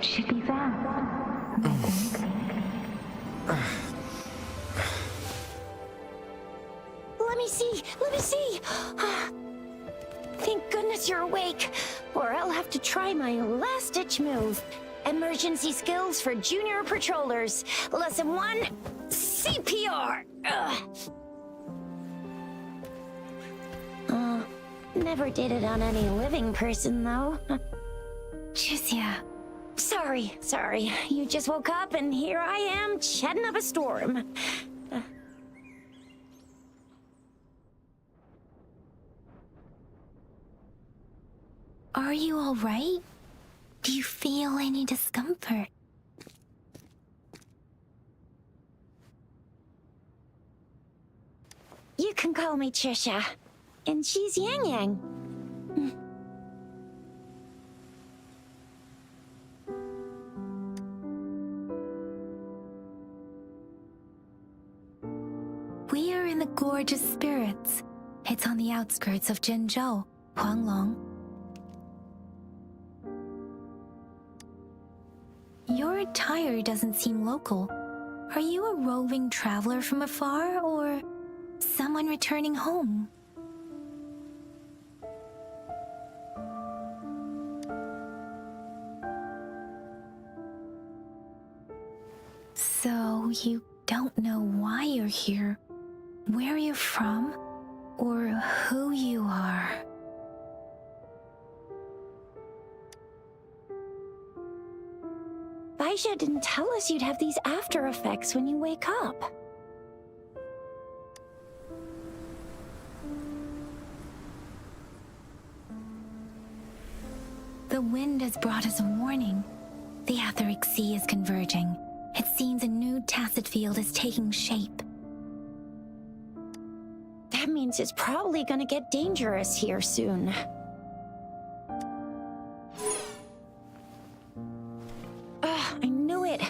Should be fast. Let me see! Let me see! Thank goodness you're awake, or I'll have to try my last-ditch move. Emergency skills for junior patrollers. Lesson 1, CPR! Never did it on any living person, though. Jusia. Sorry. You just woke up, and here I am, chatting up a storm. Are you all right? Do you feel any discomfort? You can call me Trisha. And she's Yang Yang. We are in the Gorge of Spirits. It's on the outskirts of Zhenzhou, Huanglong. Your attire doesn't seem local. Are you a roving traveler from afar, or someone returning home? So you don't know why you're here, where you're from, or who you are. Baisha didn't tell us you'd have these after effects when you wake up. The wind has brought us a warning. The Etheric Sea is converging. It seems a new tacit field is taking shape. That means it's probably gonna get dangerous here soon. I knew it.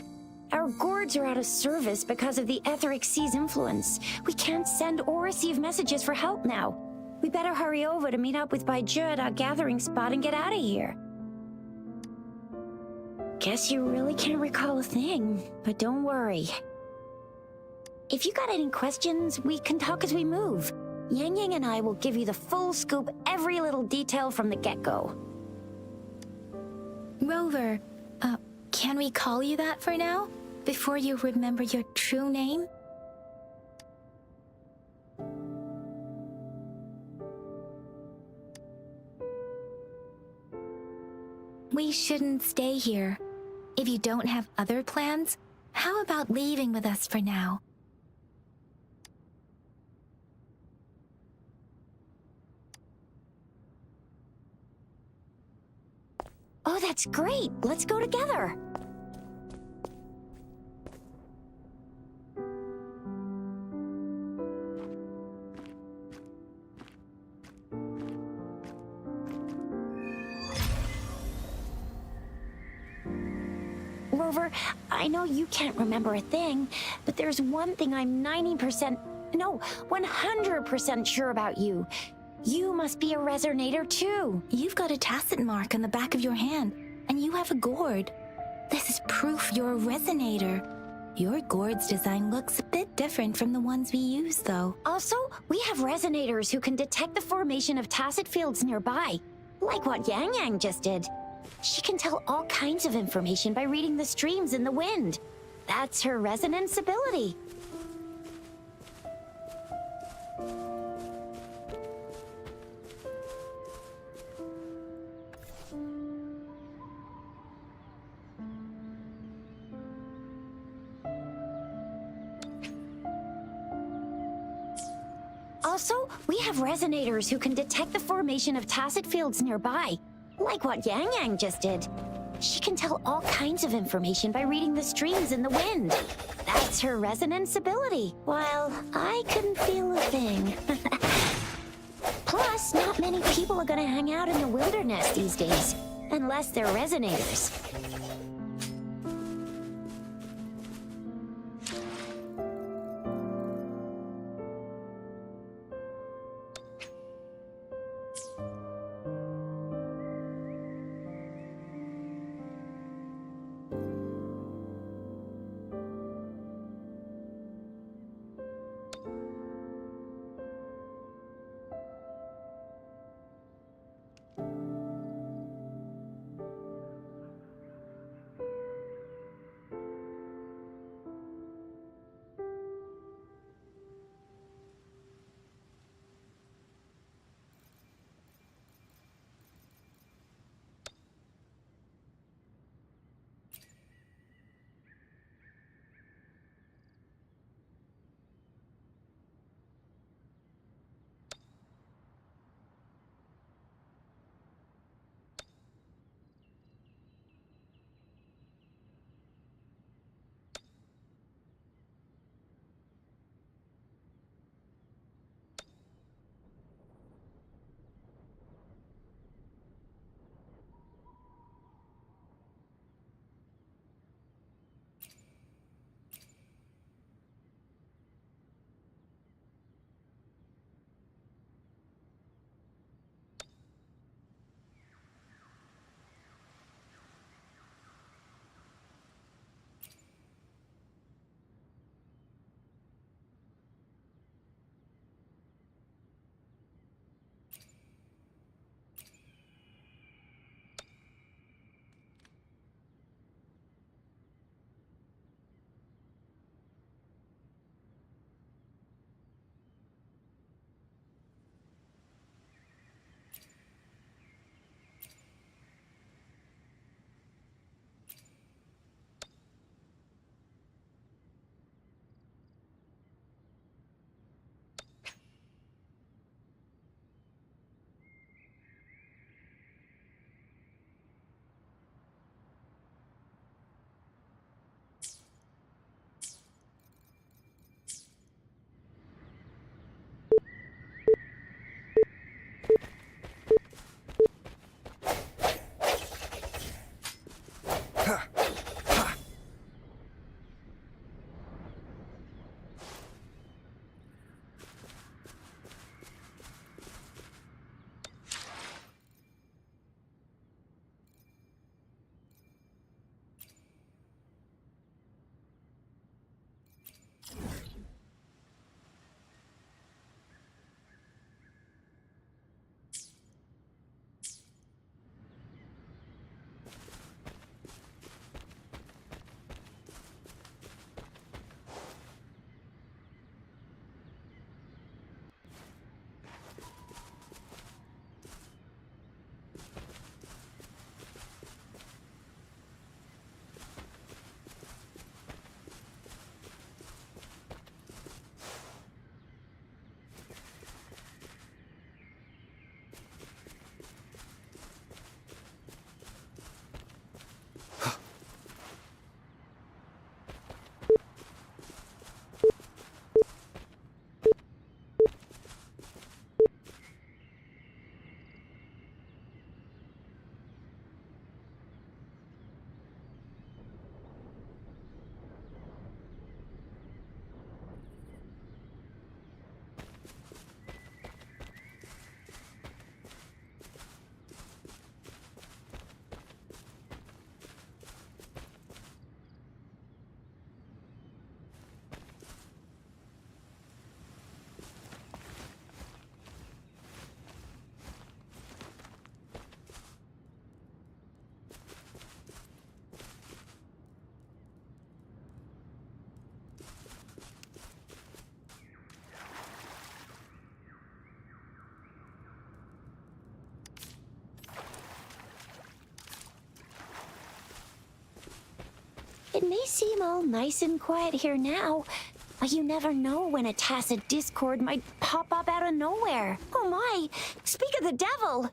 Our gourds are out of service because of the Etheric Sea's influence. We can't send or receive messages for help now. We better hurry over to meet up with Baiju at our gathering spot and get out of here. Guess you really can't recall a thing, but don't worry. If you got any questions, we can talk as we move. Yang Yang and I will give you the full scoop, every little detail from the get-go. Rover, can we call you that for now? Before you remember your true name? We shouldn't stay here. If you don't have other plans, how about leaving with us for now? Oh, that's great! Let's go together! Rover, I know you can't remember a thing, but there's one thing I'm 100% sure about you. You must be a resonator too. You've got a tacit mark on the back of your hand, and you have a gourd. This is proof you're a resonator. Your gourd's design looks a bit different from the ones we use, though. Also, we have resonators who can detect the formation of tacit fields nearby, like what Yang Yang just did. She can tell all kinds of information by reading the streams in the wind. That's her resonance ability. Also, we have resonators who can detect the formation of tacit fields nearby, like what Yang Yang just did. She can tell all kinds of information by reading the streams in the wind. That's her resonance ability, while I couldn't feel a thing. Plus, not many people are gonna hang out in the wilderness these days, unless they're resonators. It may seem all nice and quiet here now, but you never know when a tacit discord might pop up out of nowhere. Oh my! Speak of the devil!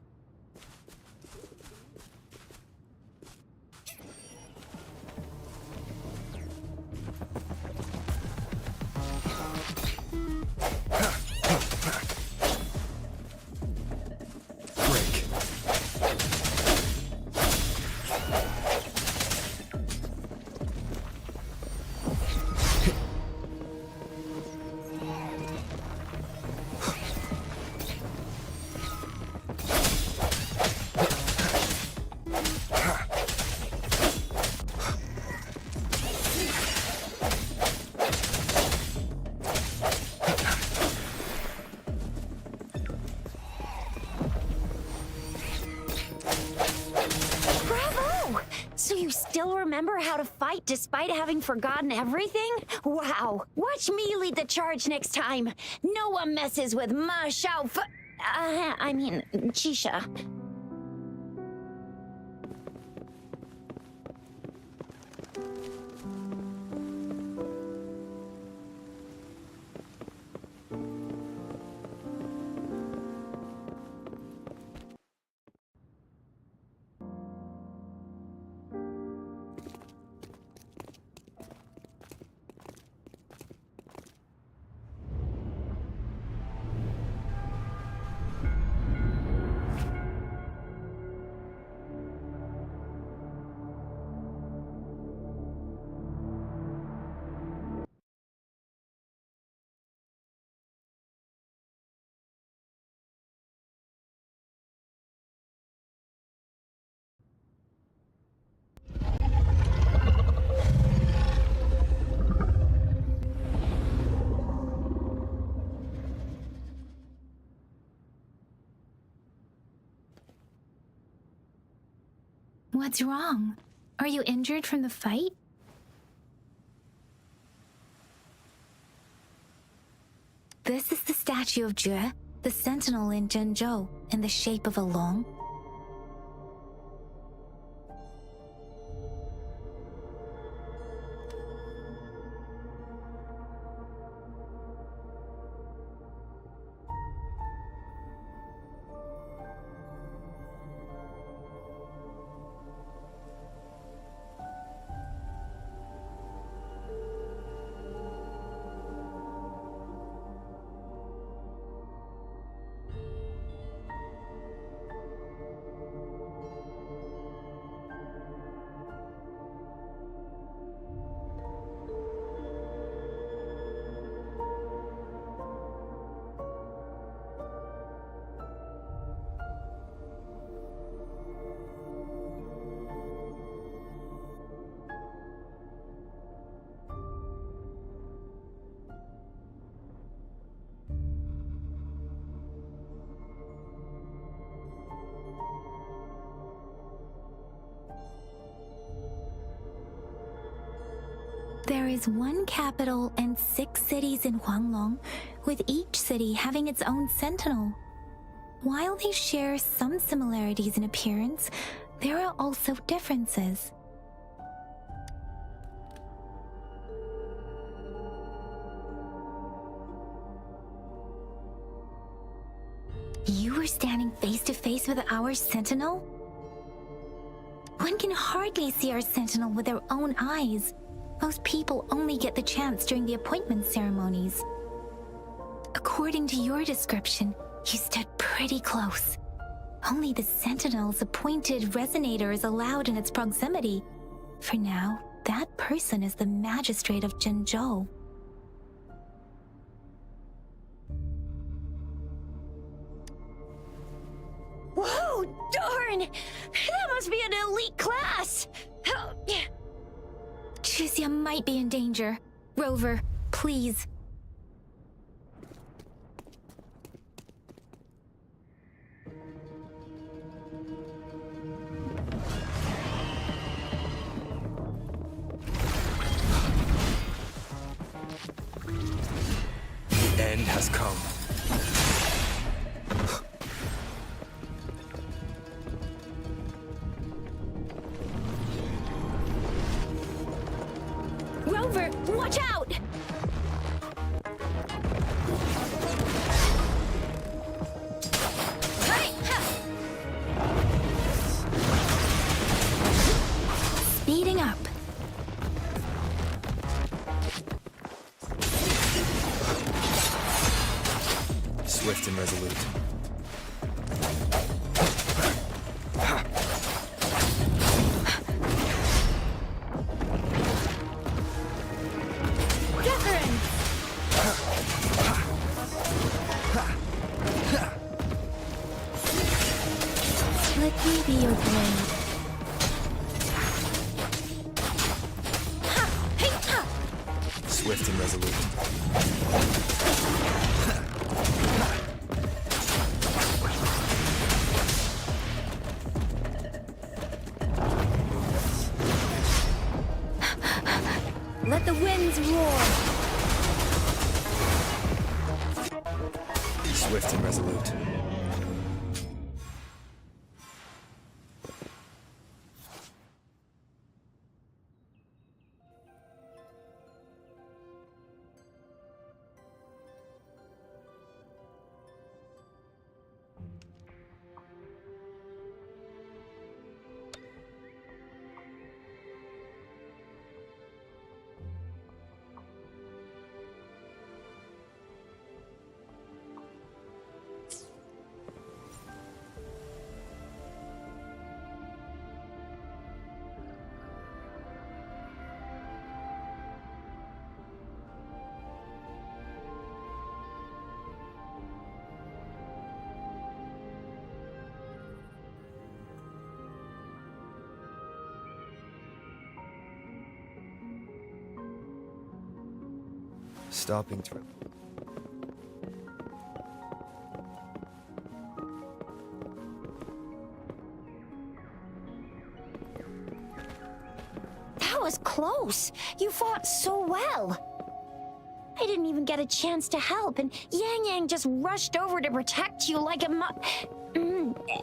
So you still remember how to fight despite having forgotten everything? Wow! Watch me lead the charge next time! No one messes with Ma Xiao Chisha. What's wrong? Are you injured from the fight? This is the statue of Jue, the sentinel in Zhenzhou, in the shape of a long. There is one capital and 6 cities in Huanglong, with each city having its own sentinel. While they share some similarities in appearance, there are also differences. You were standing face to face with our sentinel? One can hardly see our sentinel with their own eyes. Most people only get the chance during the appointment ceremonies. According to your description, you stood pretty close. Only the sentinel's appointed resonator is allowed in its proximity. For now, that person is the magistrate of Zhenzhou. Whoa, darn! That must be an elite class! Chixia might be in danger. Rover, please. The end has come. over! Watch out! Speeding up. Swift and resolute. Let me be your blade. Swift and resolute. Let the winds roar. Swift and resolute. Stopping through. That was close. You fought so well. I didn't even get a chance to help, and Yang Yang just rushed over to protect you like a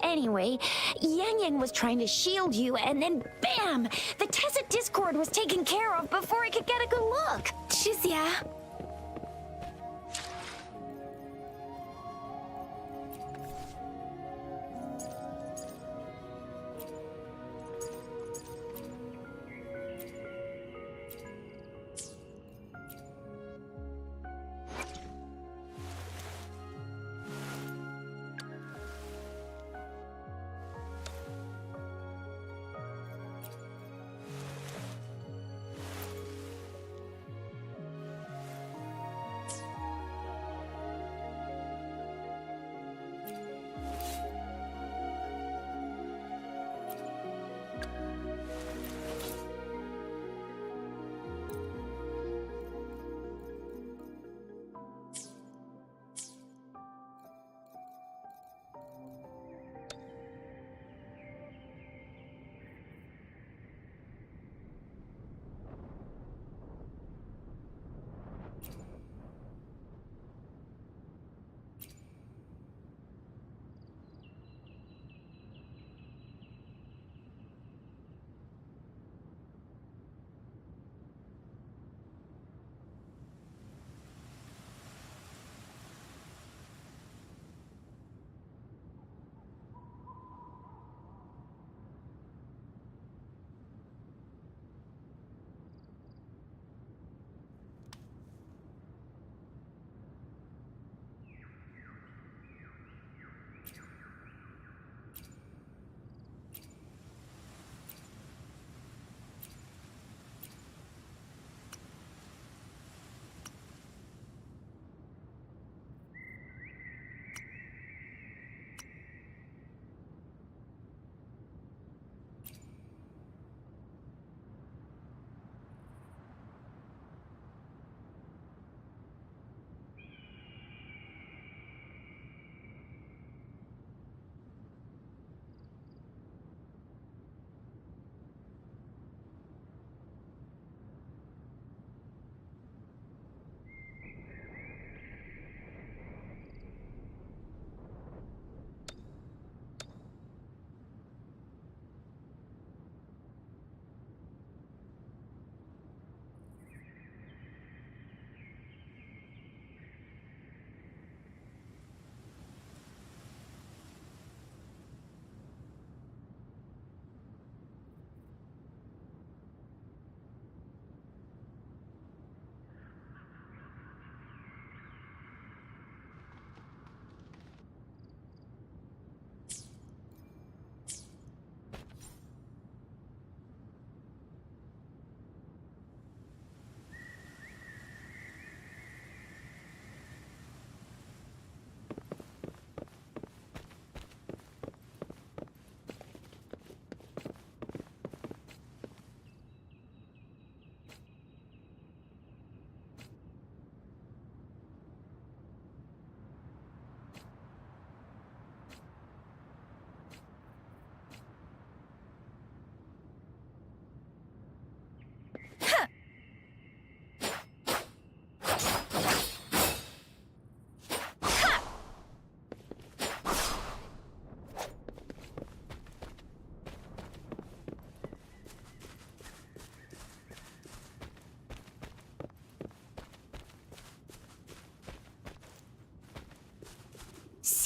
Anyway, Yang Yang was trying to shield you, and then BAM! The Tacit Discord was taken care of before I could get a good look. Shizia.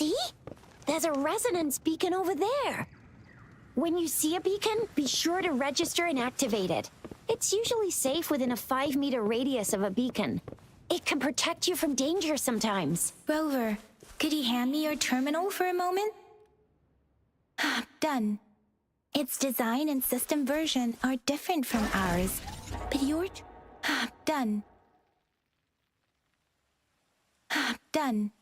See? There's a resonance beacon over there. When you see a beacon, be sure to register and activate it. It's usually safe within a 5-meter radius of a beacon. It can protect you from danger sometimes. Rover, could you hand me your terminal for a moment? Done. Its design and system version are different from ours, but your... Done. Done.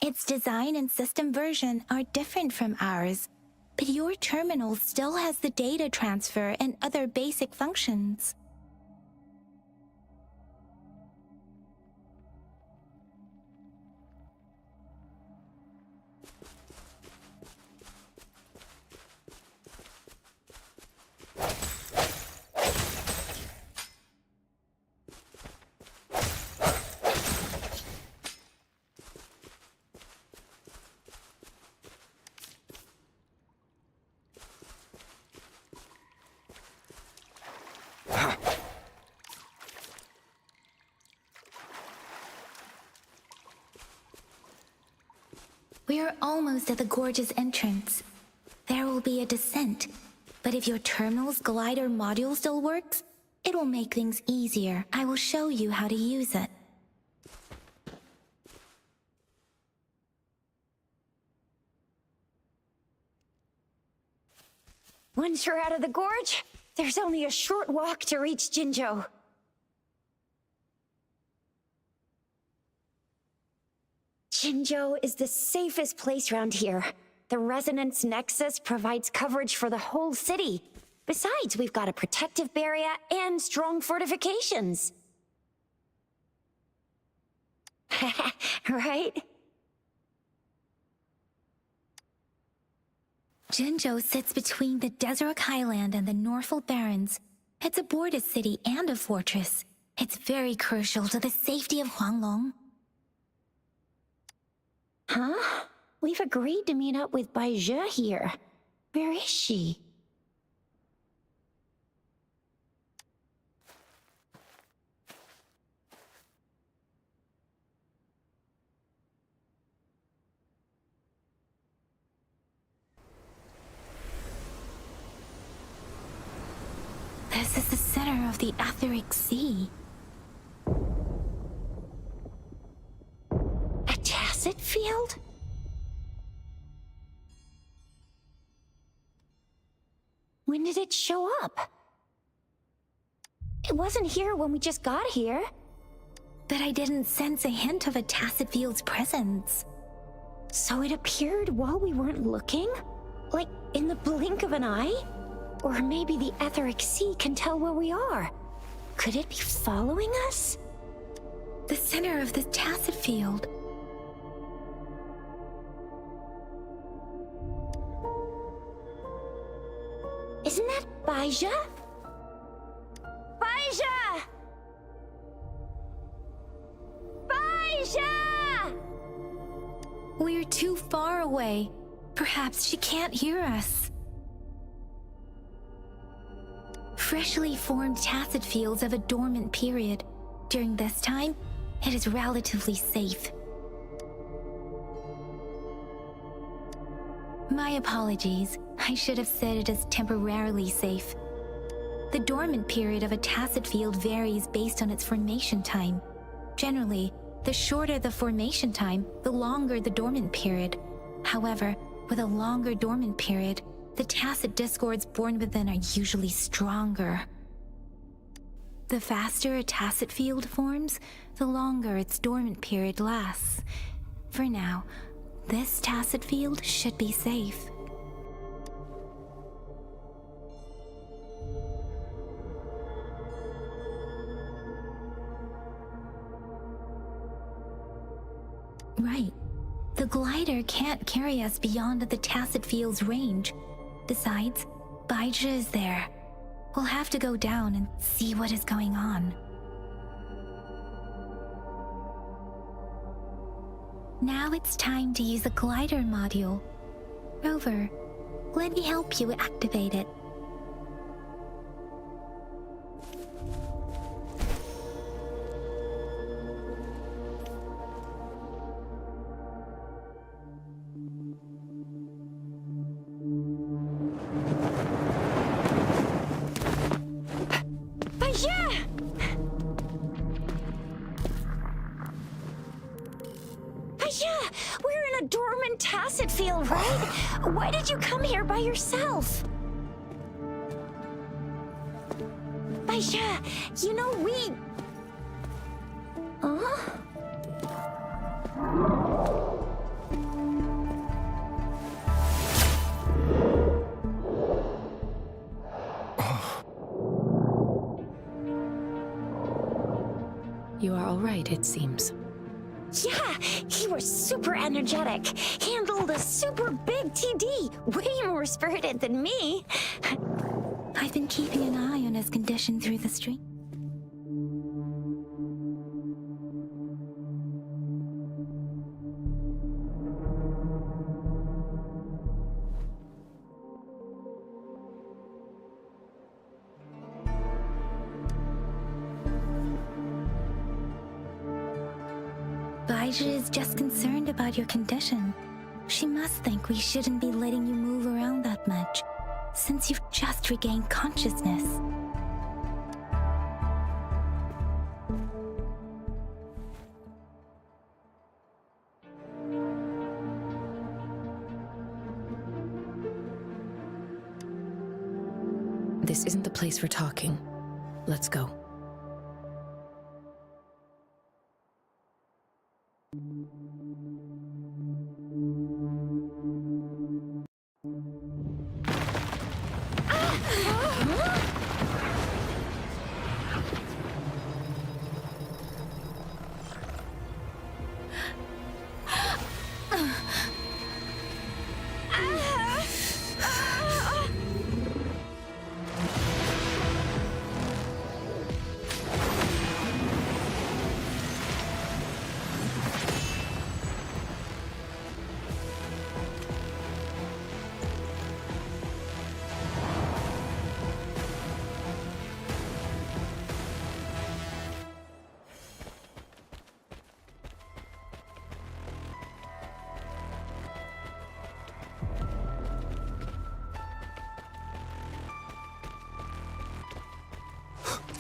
Its design and system version are different from ours, but your terminal still has the data transfer and other basic functions. We are almost at the gorge's entrance. There will be a descent, but if your terminal's glider module still works, it will make things easier. I will show you how to use it. Once you're out of the gorge, there's only a short walk to reach Jinzhou. Jinzhou is the safest place around here. The Resonance Nexus provides coverage for the whole city. Besides, we've got a protective barrier and strong fortifications. Right? Jinzhou sits between the Desert Highland and the Northful Barrens. It's a border city and a fortress. It's very crucial to the safety of Huanglong. Huh? We've agreed to meet up with Bai Zhe here. Where is she? This is the center of the Etheric Sea. A tacit field? When did it show up? It wasn't here when we just got here. But I didn't sense a hint of a tacit field's presence. So it appeared while we weren't looking? Like in the blink of an eye? Or maybe the Etheric Sea can tell where we are. Could it be following us? The center of the tacit field. Isn't that Bai Zhe? Bai Zhe! Bai Zhe! We're too far away. Perhaps she can't hear us. Freshly formed tacit fields have a dormant period. During this time, it is relatively safe. My apologies. I should have said it is temporarily safe. The dormant period of a tacit field varies based on its formation time. Generally, the shorter the formation time, the longer the dormant period. However, with a longer dormant period, the tacit discords born within are usually stronger. The faster a tacit field forms, the longer its dormant period lasts. For now, this tacit field should be safe. Right. The glider can't carry us beyond the tacit field's range. Besides, Bai Zhe is there. We'll have to go down and see what is going on. Now it's time to use the glider module. Rover, let me help you activate it. Why did you come here by yourself? Baisha, you know we... Huh? You are all right, it seems. Yeah, he was super energetic. Handled a super big TD. Way more spirited than me. I've been keeping an eye on his condition through the stream. Baija is just concerned about your condition. She must think we shouldn't be letting you move around that much, since you've just regained consciousness. This isn't the place for talking. Let's go.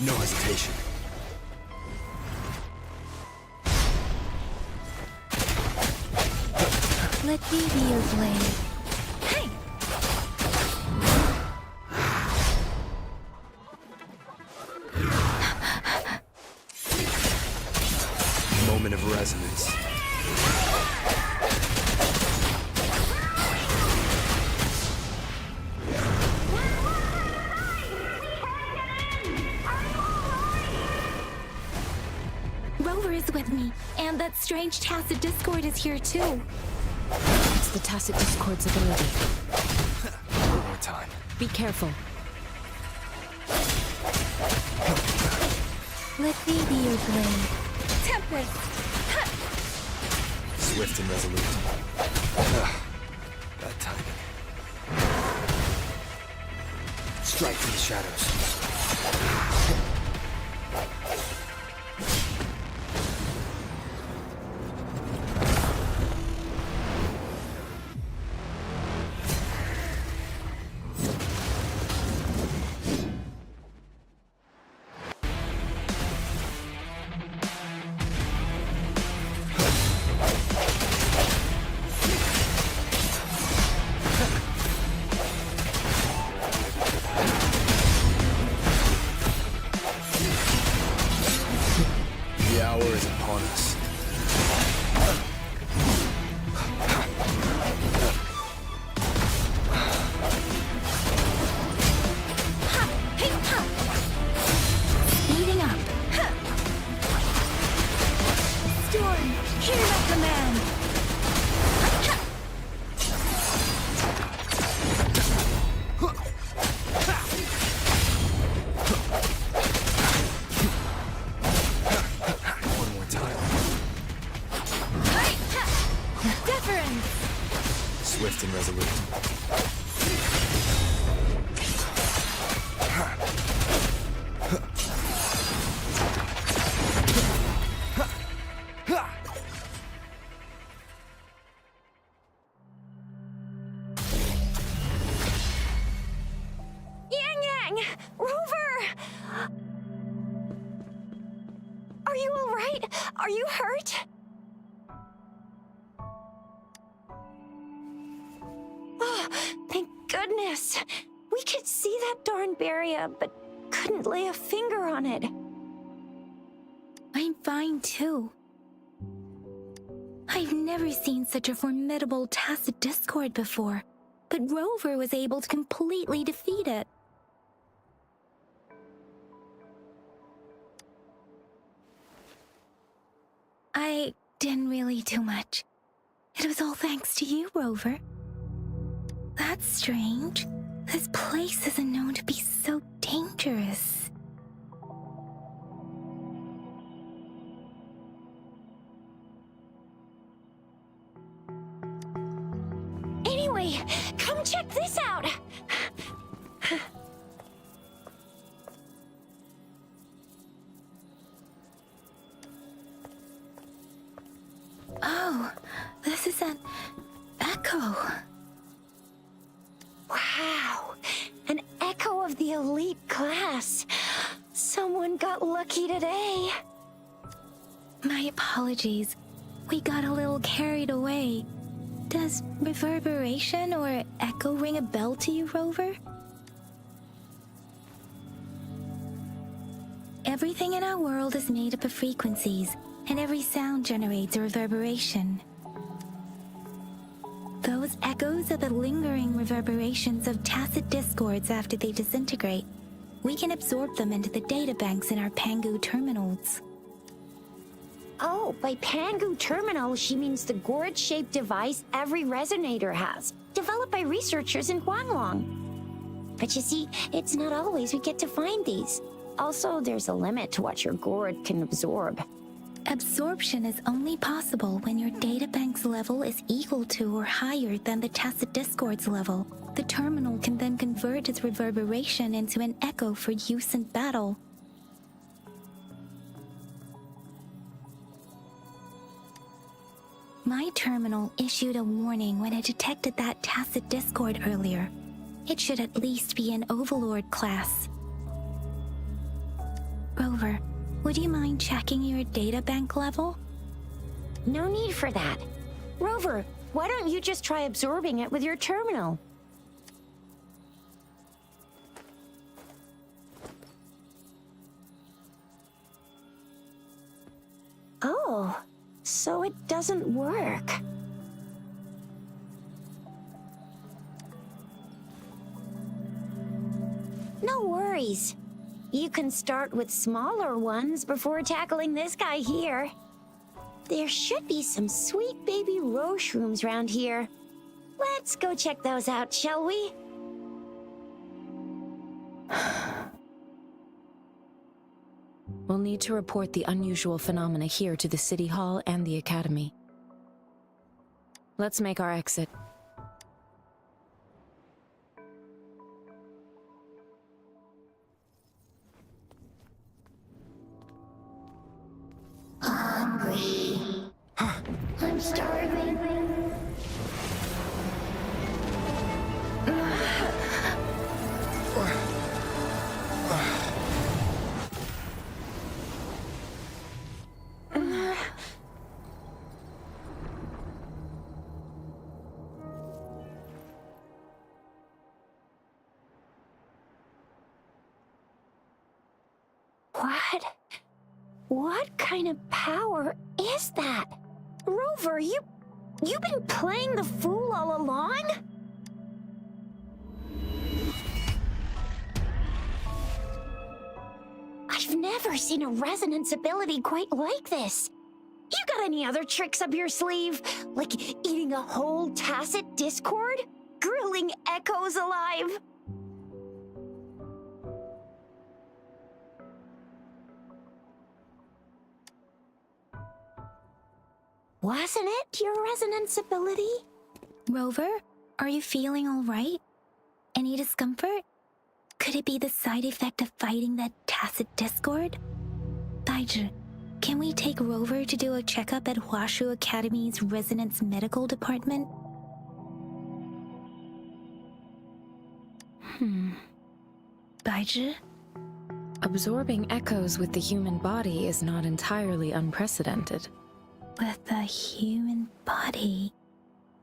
No hesitation. Let me be your blade. Hey! Moment of resonance. Rover is with me, and that strange tacit discord is here too. It's the Tacit Discord's ability. One more time. Be careful. Let me be your blade. Tempest! Swift and resolute. Bad timing. Strike through the shadows. The hour is upon us. Speeding up. Storm, hear my command. One more time. Deference. Swift and resolute. Yang Yang! Rover! Are you all right? Are you hurt? Ah, goodness! We could see that darn barrier, but couldn't lay a finger on it. I'm fine too. I've never seen such a formidable tacit discord before, but Rover was able to completely defeat it. I didn't really do much. It was all thanks to you, Rover. That's strange. This place isn't known to be so dangerous. Anyway, come check this out! Oh, this is an echo. Wow, an echo of the elite class. Someone got lucky today. My apologies. We got a little carried away. Does reverberation or echo ring a bell to you, Rover? Everything in our world is made up of frequencies, and every sound generates a reverberation. Those echoes are the lingering reverberations of tacit discords after they disintegrate. We can absorb them into the databanks in our Pangu terminals. Oh, by Pangu terminal, she means the gourd-shaped device every resonator has, developed by researchers in Huanglong. But you see, it's not always we get to find these. Also, there's a limit to what your gourd can absorb. Absorption is only possible when your databank's level is equal to or higher than the tacit discord's level. The terminal can then convert its reverberation into an echo for use in battle. My terminal issued a warning when it detected that tacit discord earlier. It should at least be an Overlord class. Rover, would you mind checking your databank level? No need for that. Rover, why don't you just try absorbing it with your terminal? Oh, so it doesn't work. No worries. You can start with smaller ones before tackling this guy here. There should be some sweet baby roshrooms around here. Let's go check those out, shall we? We'll need to report the unusual phenomena here to the City Hall and the Academy. Let's make our exit. Hungry. I'm starving. What kind of power is that? Rover, you've been playing the fool all along? I've never seen a resonance ability quite like this. You got any other tricks up your sleeve? Like eating a whole tacit discord? Grilling echoes alive? Wasn't it your resonance ability? Rover, are you feeling all right? Any discomfort? Could it be the side effect of fighting that tacit discord? Baizhi, can we take Rover to do a checkup at Huashu Academy's Resonance Medical Department? Baizhi? Absorbing echoes with the human body is not entirely unprecedented. With the human body.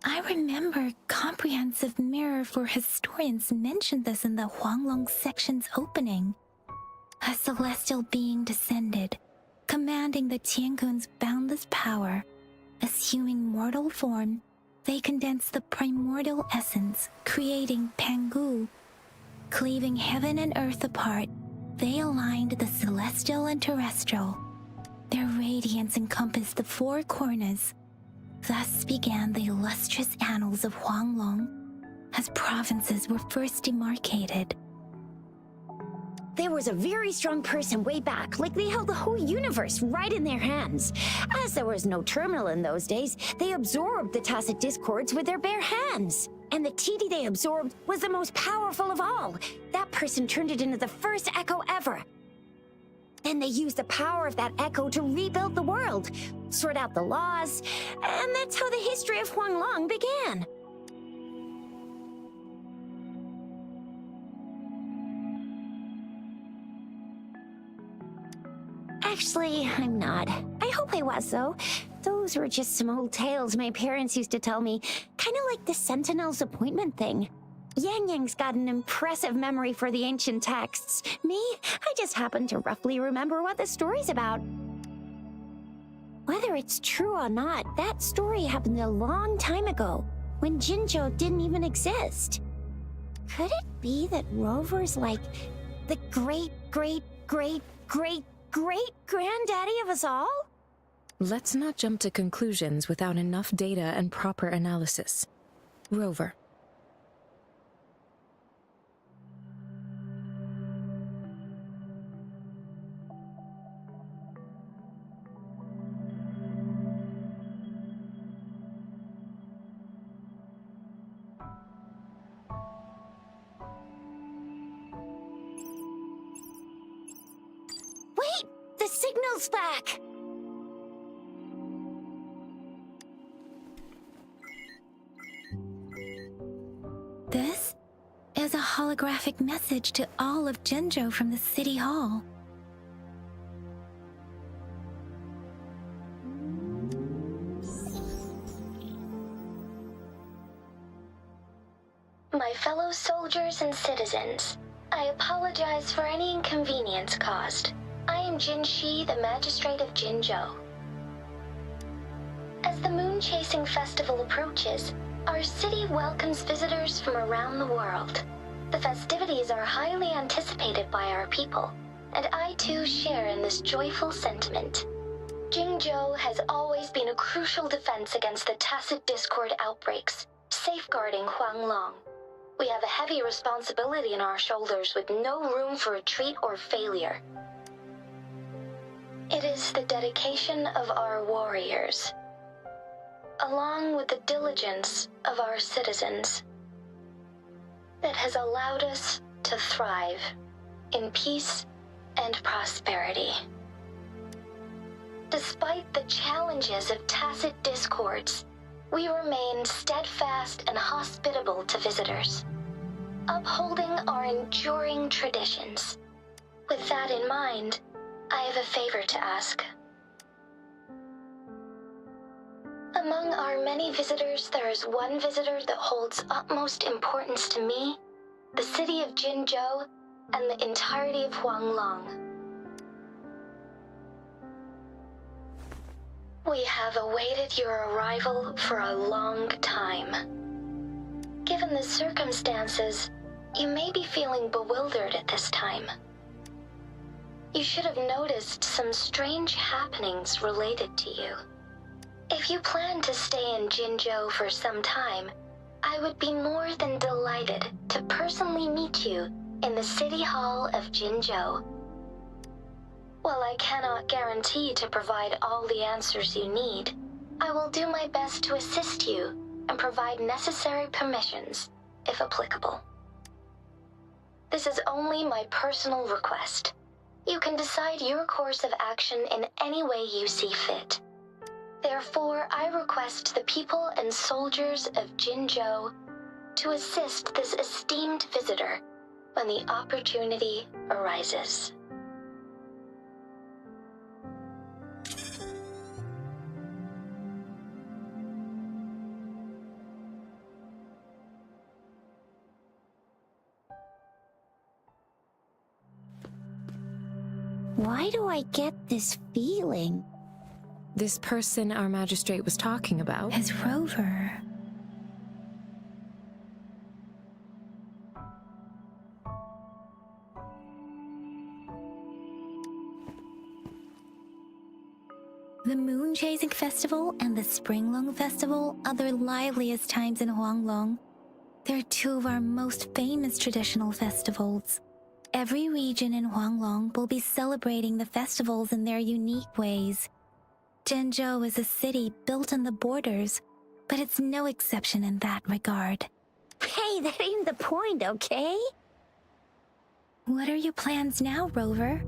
I remember Comprehensive Mirror for Historians mentioned this in the Huanglong section's opening. A celestial being descended, commanding the Tiankun's boundless power. Assuming mortal form, they condensed the primordial essence, creating Pangu. Cleaving heaven and earth apart, they aligned the celestial and terrestrial. Their radiance encompassed the four corners. Thus began the illustrious annals of Huanglong, as provinces were first demarcated. There was a very strong person way back, like they held the whole universe right in their hands. As there was no terminal in those days, they absorbed the tacit discords with their bare hands. And the TD they absorbed was the most powerful of all. That person turned it into the first echo ever. Then they used the power of that echo to rebuild the world, sort out the laws, and that's how the history of Huanglong began. Actually, I'm not. I hope I was, though. Those were just some old tales my parents used to tell me, kind of like the Sentinel's appointment thing. Yang Yang's got an impressive memory for the ancient texts. Me, I just happen to roughly remember what the story's about. Whether it's true or not, that story happened a long time ago, when Jinzhou didn't even exist. Could it be that Rover's like the great-great-great-great-great-granddaddy of us all? Let's not jump to conclusions without enough data and proper analysis. Rover. Wait! The signal's back! This is a holographic message to all of Jinzhou from the City Hall. My fellow soldiers and citizens, I apologize for any inconvenience caused. I am Jin Shi, the Magistrate of Jinzhou. As the Moon-Chasing Festival approaches, our city welcomes visitors from around the world. The festivities are highly anticipated by our people, and I too share in this joyful sentiment. Jinzhou has always been a crucial defense against the tacit discord outbreaks, safeguarding Huanglong. We have a heavy responsibility on our shoulders with no room for retreat or failure. It is the dedication of our warriors, along with the diligence of our citizens, that has allowed us to thrive in peace and prosperity. Despite the challenges of tacit discords, we remain steadfast and hospitable to visitors, upholding our enduring traditions. With that in mind, I have a favor to ask. Among our many visitors, there is one visitor that holds utmost importance to me, the city of Jinzhou, and the entirety of Huanglong. We have awaited your arrival for a long time. Given the circumstances, you may be feeling bewildered at this time. You should have noticed some strange happenings related to you. If you plan to stay in Jinzhou for some time, I would be more than delighted to personally meet you in the City Hall of Jinzhou. While I cannot guarantee to provide all the answers you need, I will do my best to assist you and provide necessary permissions, if applicable. This is only my personal request. You can decide your course of action in any way you see fit. Therefore, I request the people and soldiers of Jinzhou to assist this esteemed visitor when the opportunity arises. Why do I get this feeling? This person our magistrate was talking about? As Rover. The Moon Chasing Festival and the Springlong Festival are the liveliest times in Huanglong. They're two of our most famous traditional festivals. Every region in Huanglong will be celebrating the festivals in their unique ways. Zhenzhou is a city built on the borders, but it's no exception in that regard. Hey, that ain't the point, okay? What are your plans now, Rover?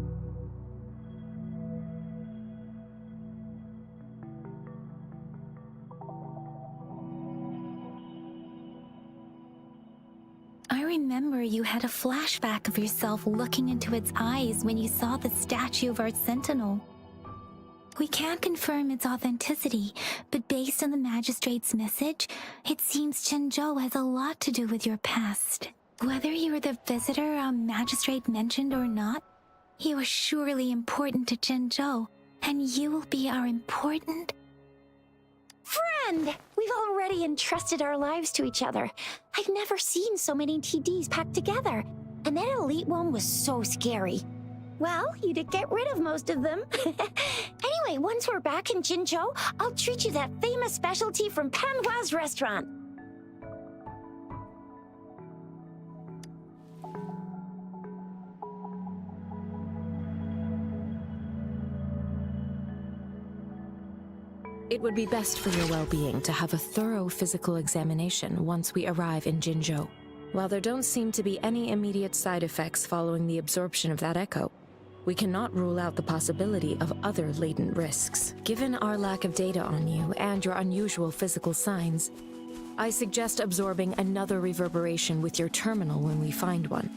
I remember you had a flashback of yourself looking into its eyes when you saw the statue of our sentinel. We can't confirm its authenticity, but based on the magistrate's message, it seems Zhenzhou has a lot to do with your past. Whether you were the visitor our magistrate mentioned or not, you are surely important to Zhenzhou, and you will be our important... Friend! We've already entrusted our lives to each other. I've never seen so many TDs packed together, and that elite one was so scary. Well, you did get rid of most of them. Anyway, once we're back in Jinzhou, I'll treat you that famous specialty from Panhua's restaurant. It would be best for your well-being to have a thorough physical examination once we arrive in Jinzhou. While there don't seem to be any immediate side effects following the absorption of that echo, we cannot rule out the possibility of other latent risks. Given our lack of data on you and your unusual physical signs, I suggest absorbing another reverberation with your terminal when we find one.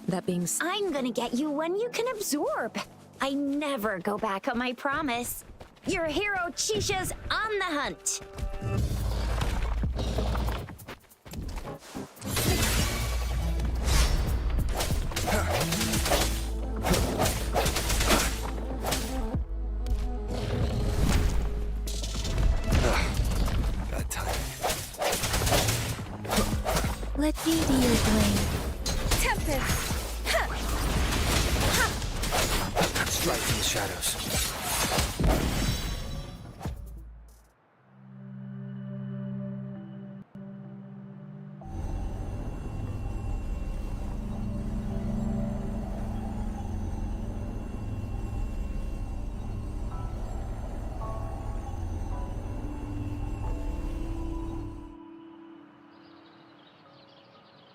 That being said, I'm gonna get you one you can absorb. I never go back on my promise. Your hero Chisha's on the hunt. Bad timing. Let me be your blade. Tempest! Strike from the shadows.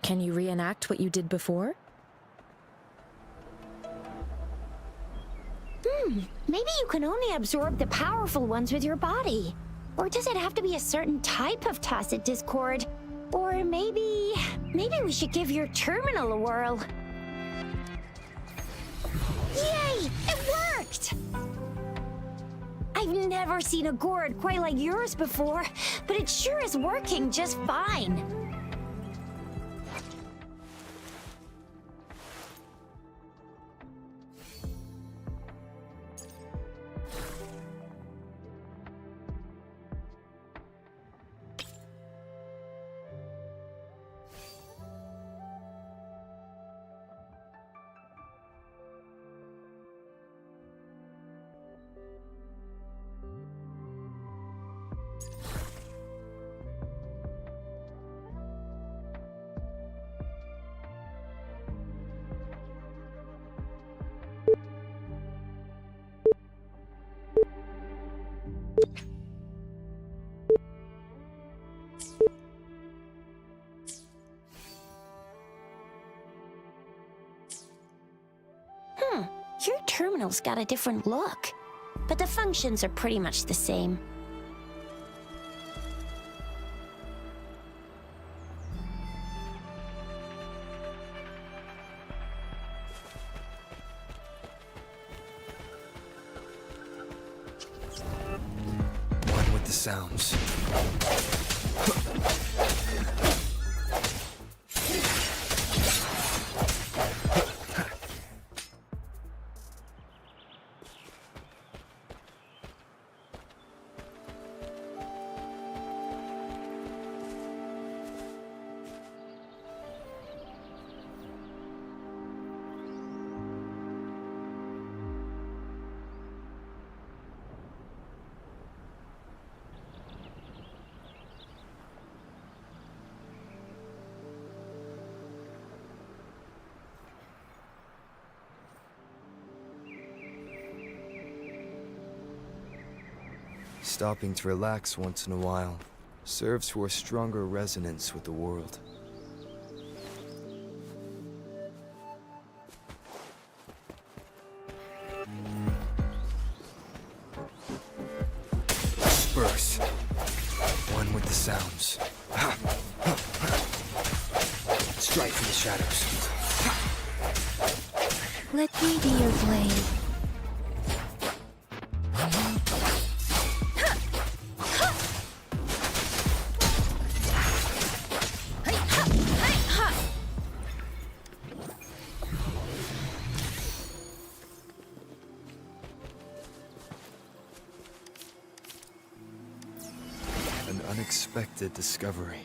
can you reenact what you did before? Maybe you can only absorb the powerful ones with your body. Or does it have to be a certain type of tacit discord? Or maybe we should give your terminal a whirl. Yay! It worked! I've never seen a gourd quite like yours before, but it sure is working just fine. Your terminal's got a different look, but the functions are pretty much the same. One with the sounds. stopping to relax once in a while serves for a stronger resonance with the world. Burst. One with the sounds. Strike from the shadows. Let me be your blade. An unexpected discovery.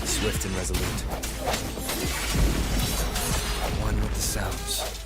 Swift and resolute. One with the sounds.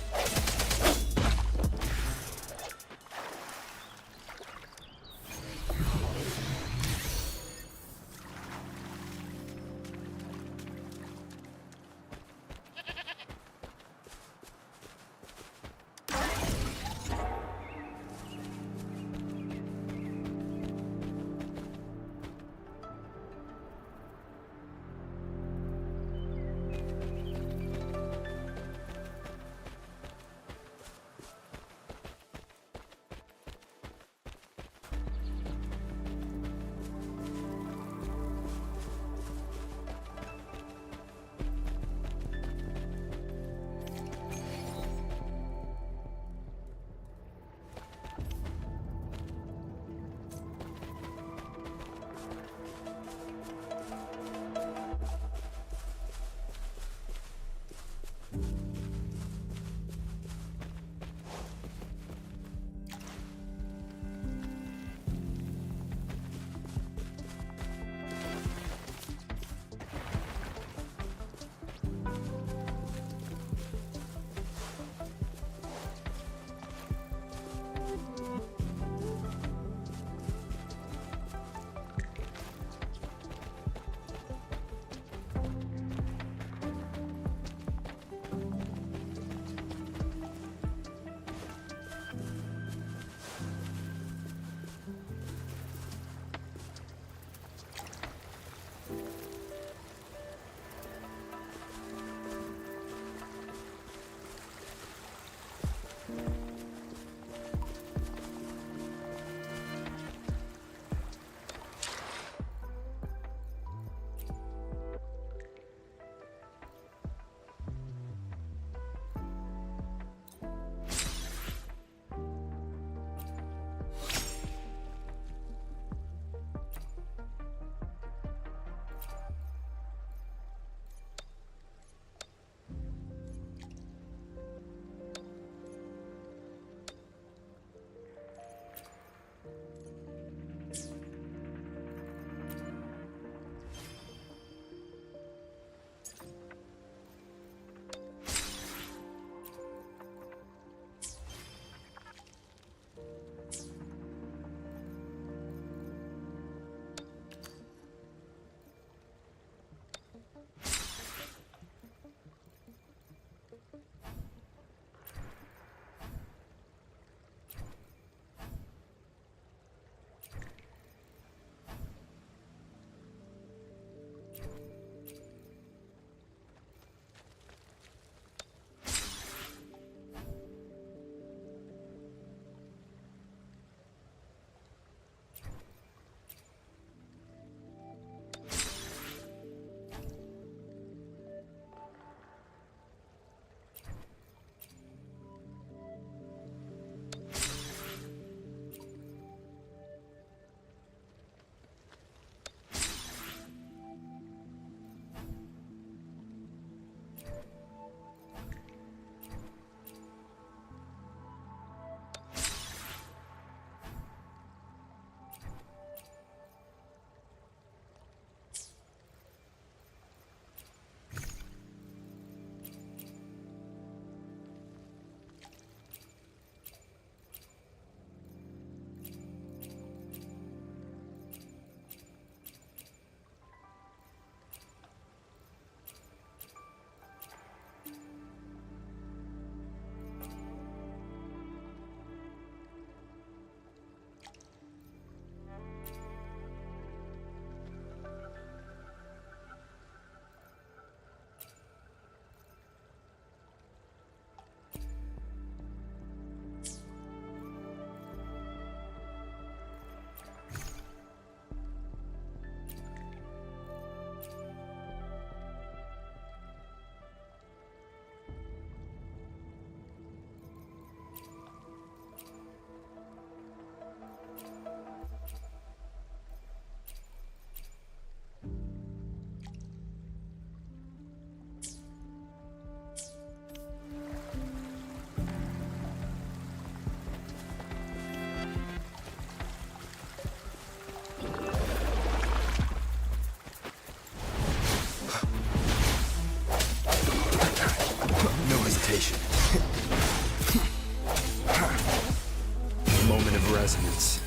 moment of resonance.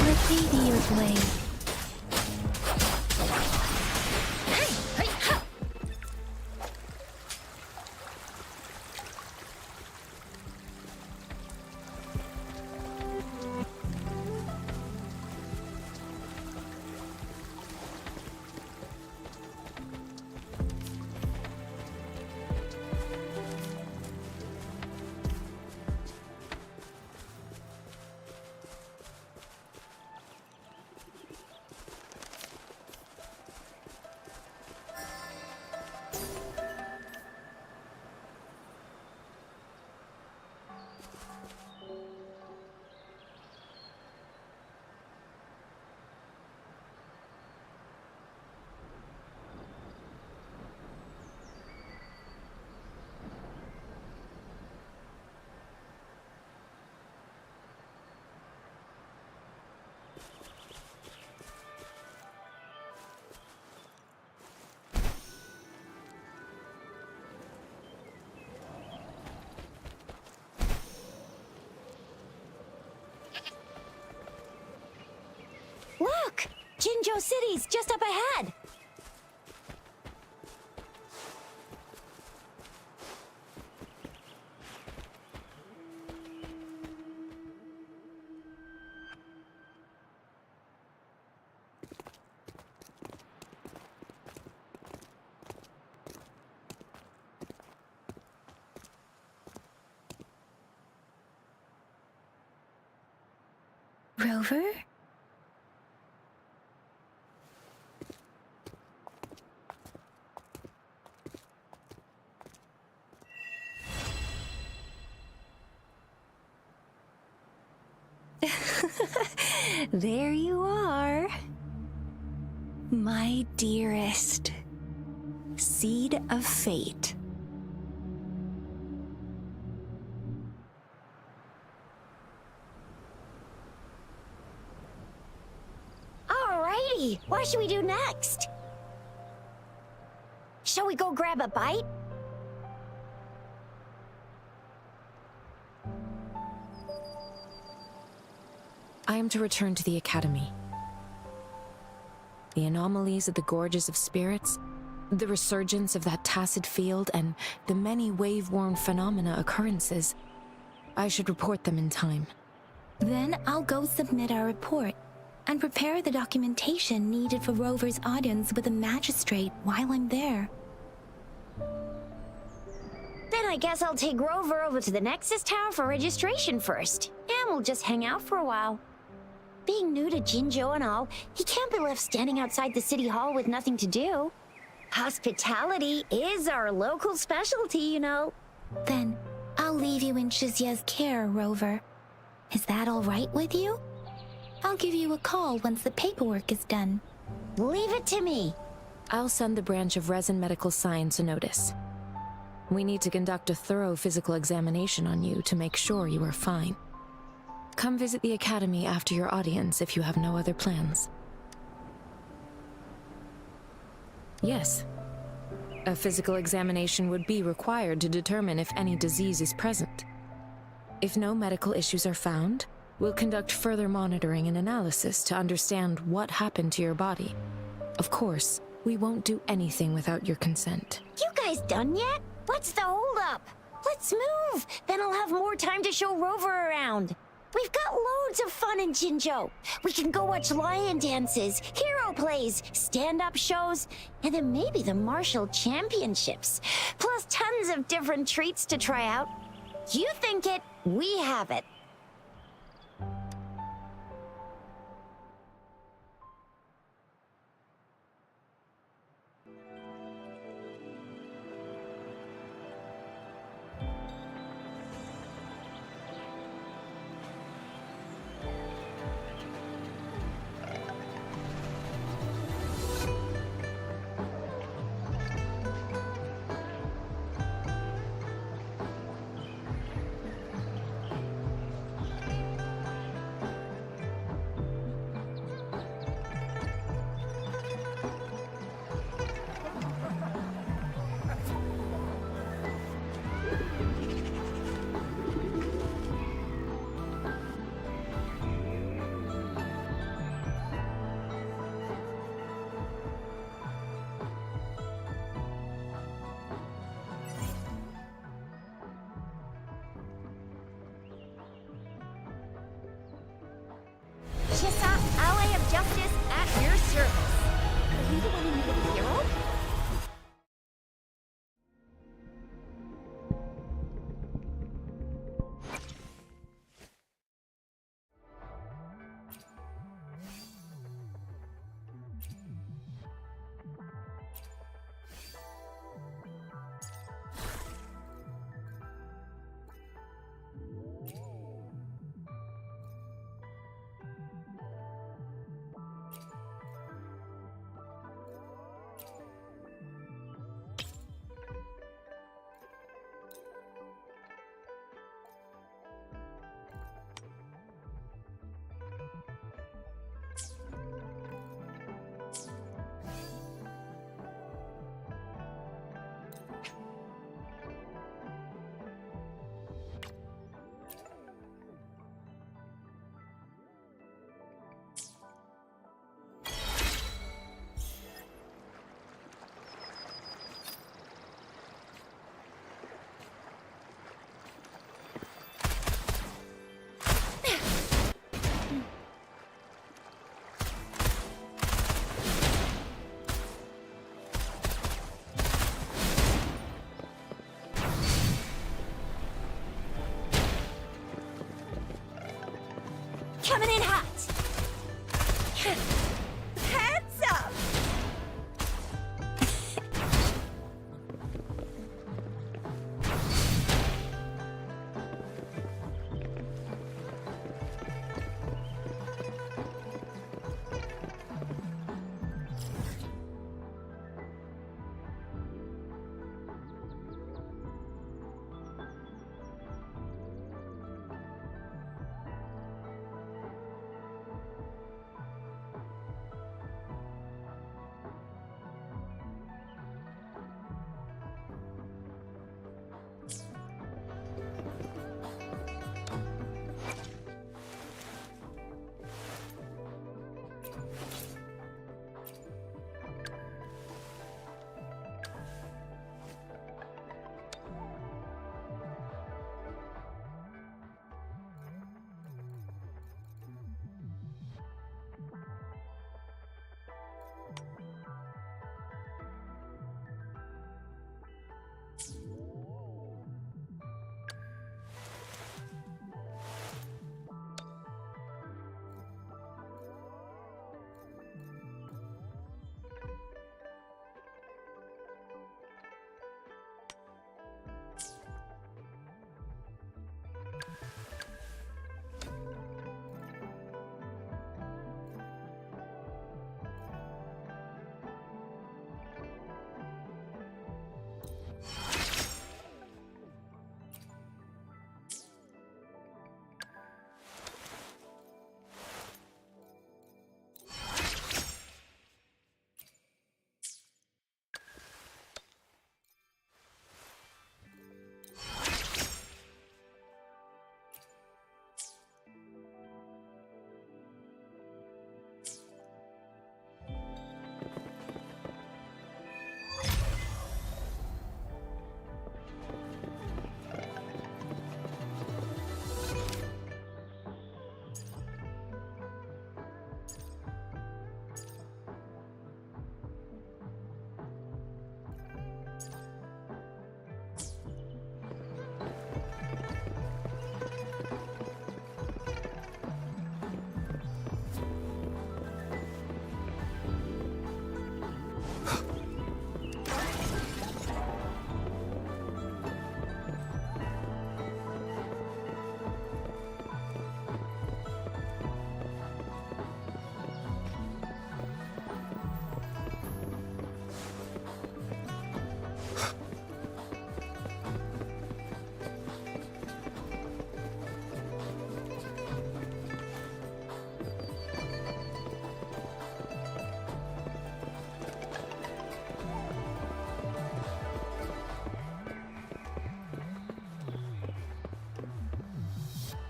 Meteor blade. Look! Jinzhou City's just up ahead! Rover? There you are. My dearest. Seed of fate. Alrighty, what should we do next? Shall we go grab a bite? I am to return to the Academy. The anomalies of the Gorges of Spirits, the resurgence of that tacit field, and the many wave-worn phenomena occurrences. I should report them in time. Then I'll go submit our report and prepare the documentation needed for Rover's audience with the magistrate while I'm there. Then I guess I'll take Rover over to the Nexus Tower for registration first, and we'll just hang out for a while. Being new to Jinzhou and all, he can't be left standing outside the city hall with nothing to do. Hospitality is our local specialty, you know. Then I'll leave you in Shizia's care, Rover. Is that all right with you? I'll give you a call once the paperwork is done. Leave it to me. I'll send the branch of Resin Medical Science a notice. We need to conduct a thorough physical examination on you to make sure you are fine. Come visit the Academy after your audience if you have no other plans. Yes. A physical examination would be required to determine if any disease is present. If no medical issues are found, we'll conduct further monitoring and analysis to understand what happened to your body. Of course, we won't do anything without your consent. You guys done yet? What's the holdup? Let's move! Then I'll have more time to show Rover around. We've got loads of fun in Jinzhou. We can go watch lion dances, hero plays, stand-up shows, and then maybe the martial championships. Plus tons of different treats to try out. You think it, we have it. shirtless. Are you the one in need of a hero? Coming in hot. Heads up.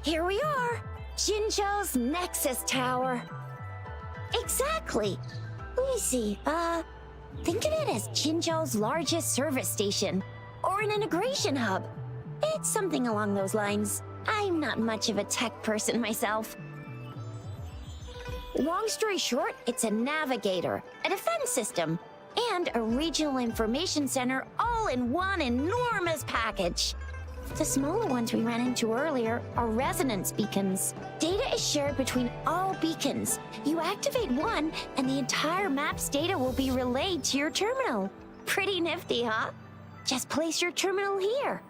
Here we are, Jinzhou's Nexus Tower. Exactly. Let me see, think of it as Jinzhou's largest service station, or an integration hub. It's something along those lines. I'm not much of a tech person myself. Long story short, it's a navigator, a defense system, and a regional information center all in one enormous package. The smaller ones we ran into earlier are resonance beacons. Data is shared between all beacons. You activate one, and the entire map's data will be relayed to your terminal. Pretty nifty, huh? Just place your terminal here.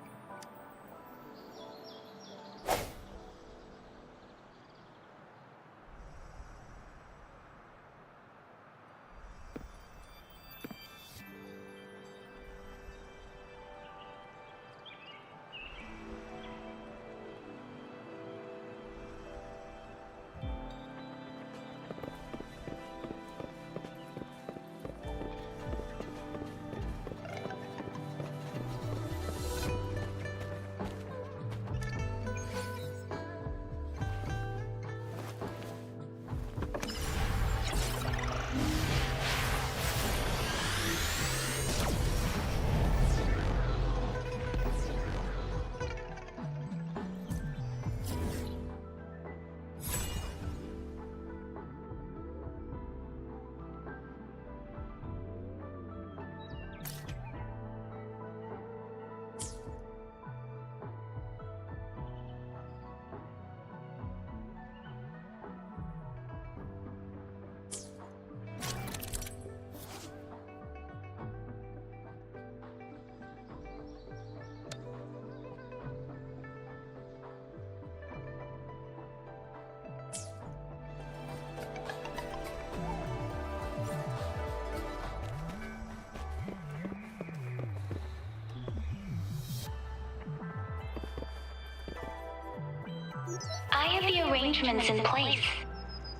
I have the arrangements in place.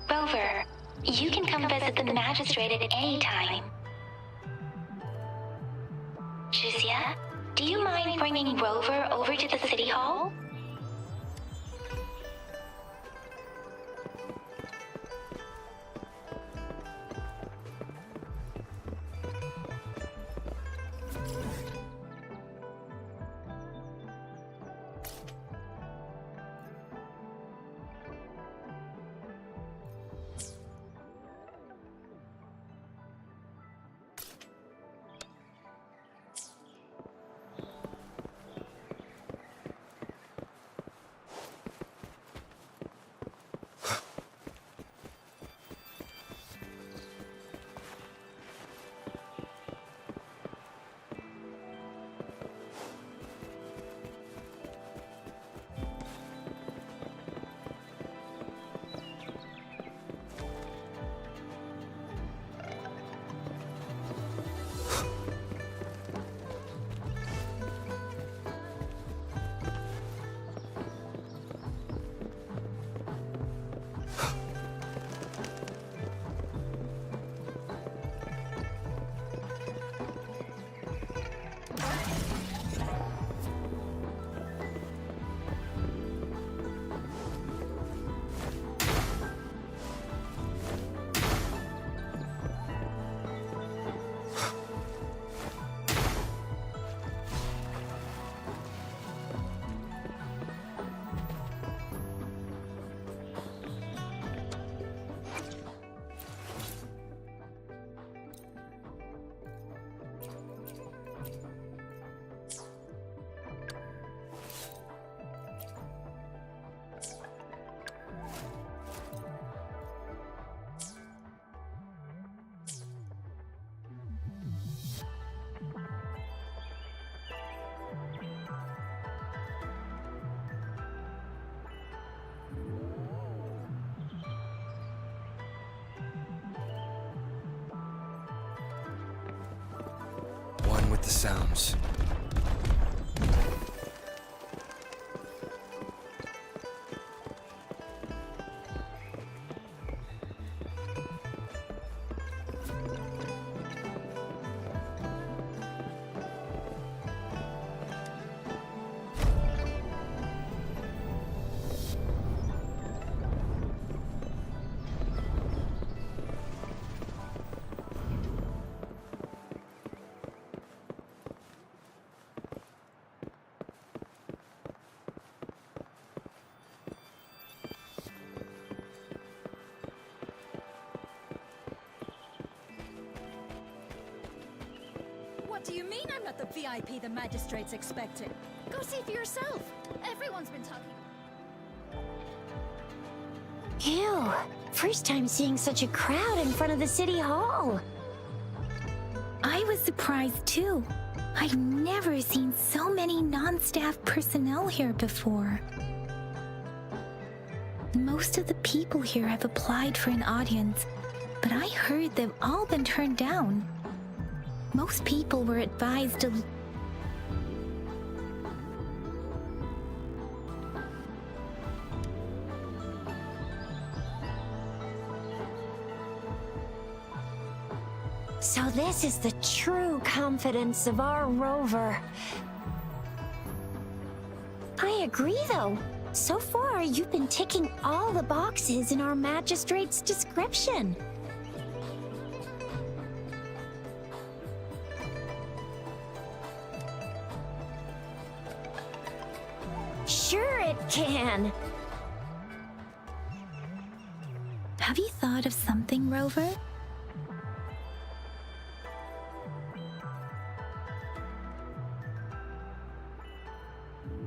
Rover, you can come visit the magistrate at any time. Juzia, do you mind bringing Rover over to the city hall? One with the sounds. not the VIP the magistrate's expecting. Go see for yourself. Everyone's been talking. Ew. First time seeing such a crowd in front of the city hall. I was surprised too. I've never seen so many non-staff personnel here before. Most of the people here have applied for an audience, but I heard they've all been turned down. Most people were advised to... So this is the true confidence of our rover. I agree, though. So far, you've been ticking all the boxes in our magistrate's description. Sure it can. Have you thought of something, Rover?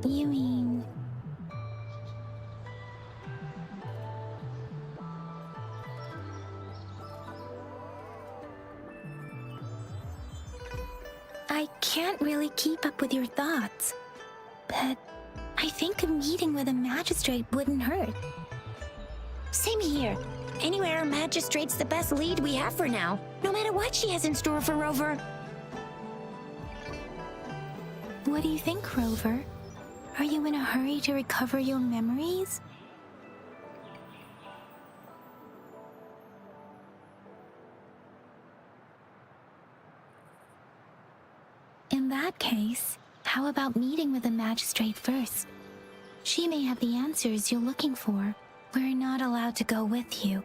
You mean... I can't really keep up with your thoughts, but I think a meeting with a magistrate wouldn't hurt. Same here. Anywhere, magistrate's the best lead we have for now, no matter what she has in store for Rover. What do you think, Rover? Are you in a hurry to recover your memories? In that case, how about meeting with the magistrate first? She may have the answers you're looking for. We're not allowed to go with you.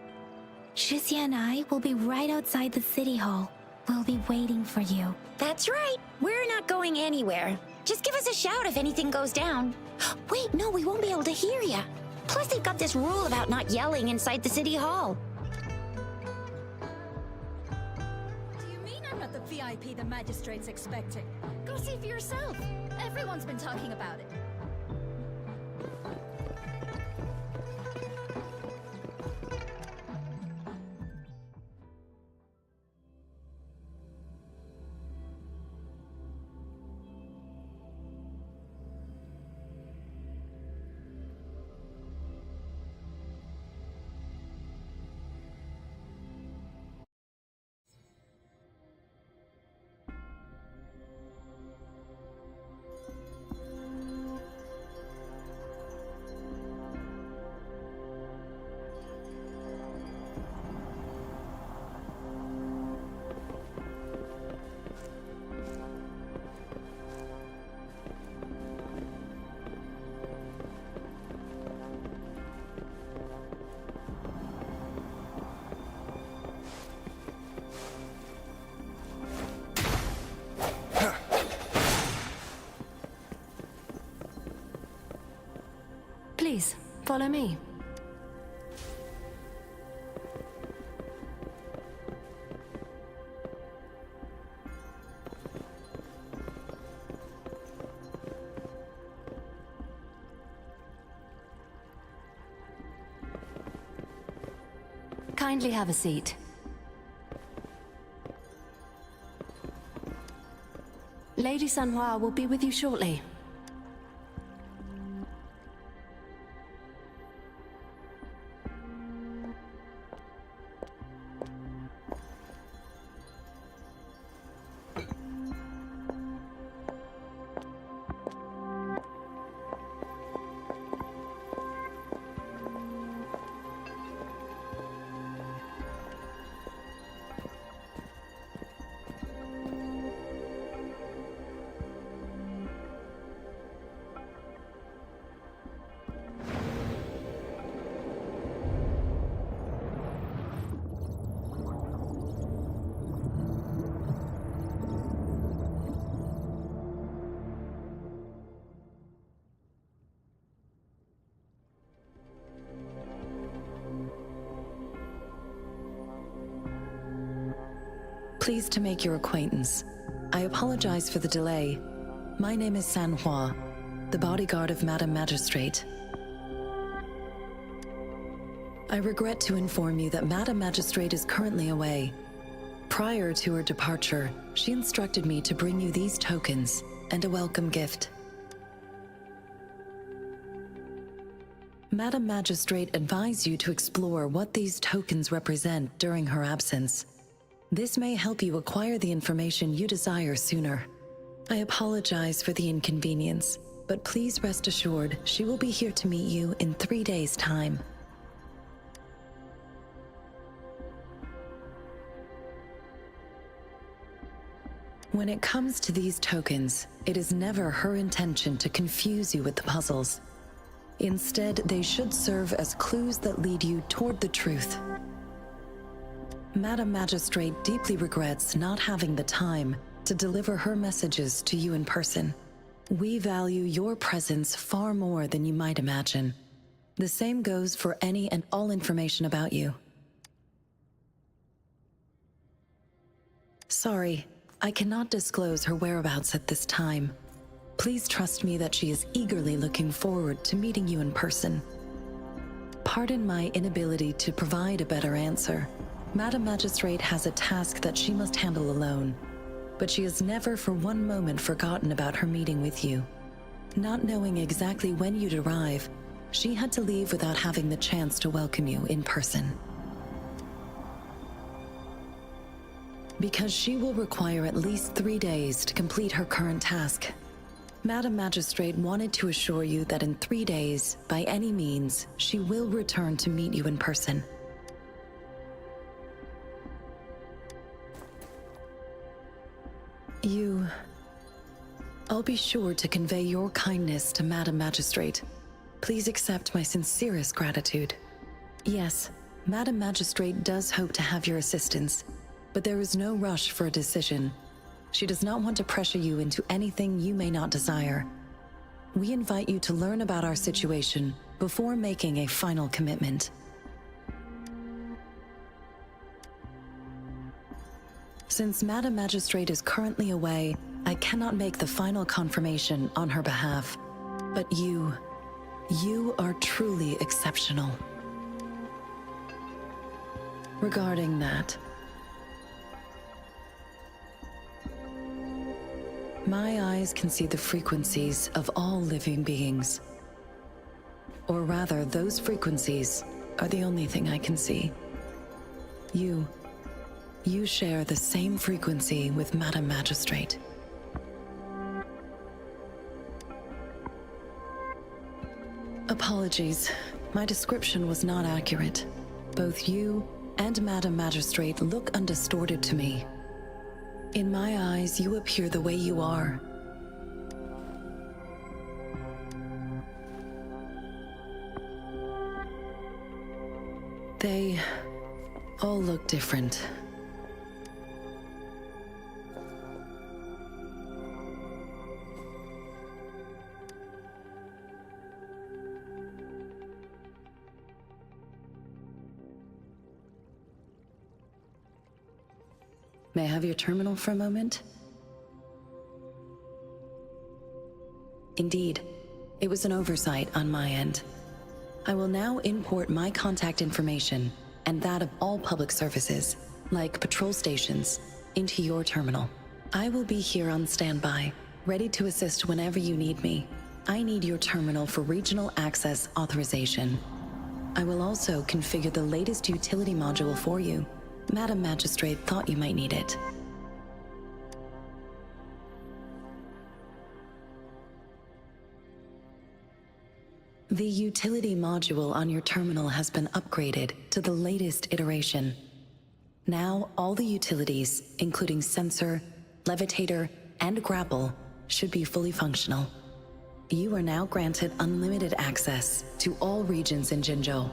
Shizia and I will be right outside the city hall. We'll be waiting for you. That's right. We're not going anywhere. Just give us a shout if anything goes down. Wait, no, we won't be able to hear ya. Plus, they've got this rule about not yelling inside the city hall. Do you mean I'm not the VIP the magistrate's expecting? Go see for yourself. Everyone's been talking about it. Please, follow me. Kindly have a seat. Lady Sanhua will be with you shortly. Pleased to make your acquaintance. I apologize for the delay. My name is San Hua, the bodyguard of Madam Magistrate. I regret to inform you that Madam Magistrate is currently away. Prior to her departure, she instructed me to bring you these tokens and a welcome gift. Madam Magistrate advised you to explore what these tokens represent during her absence. This may help you acquire the information you desire sooner. I apologize for the inconvenience, but please rest assured she will be here to meet you in 3 days' time. When it comes to these tokens, it is never her intention to confuse you with the puzzles. Instead, they should serve as clues that lead you toward the truth. Madam Magistrate deeply regrets not having the time to deliver her messages to you in person. We value your presence far more than you might imagine. The same goes for any and all information about you. Sorry, I cannot disclose her whereabouts at this time. Please trust me that she is eagerly looking forward to meeting you in person. Pardon my inability to provide a better answer. Madam Magistrate has a task that she must handle alone, but she has never for one moment forgotten about her meeting with you. Not knowing exactly when you'd arrive, she had to leave without having the chance to welcome you in person. Because she will require at least 3 days to complete her current task, Madam Magistrate wanted to assure you that in 3 days, by any means, she will return to meet you in person. I'll be sure to convey your kindness to Madam Magistrate. Please accept my sincerest gratitude. Yes, Madam Magistrate does hope to have your assistance, but there is no rush for a decision. She does not want to pressure you into anything you may not desire. We invite you to learn about our situation before making a final commitment. Since Madam Magistrate is currently away, I cannot make the final confirmation on her behalf. But you are truly exceptional. Regarding that, my eyes can see the frequencies of all living beings. Or rather, those frequencies are the only thing I can see. You share the same frequency with Madam Magistrate. Apologies, my description was not accurate. Both you and Madam Magistrate look undistorted to me. In my eyes, you appear the way you are. They all look different. May I have your terminal for a moment? Indeed, it was an oversight on my end. I will now import my contact information and that of all public services, like patrol stations, into your terminal. I will be here on standby, ready to assist whenever you need me. I need your terminal for regional access authorization. I will also configure the latest utility module for you. Madam Magistrate thought you might need it. The utility module on your terminal has been upgraded to the latest iteration. Now, all the utilities, including sensor, levitator, and grapple, should be fully functional. You are now granted unlimited access to all regions in Jinzhou.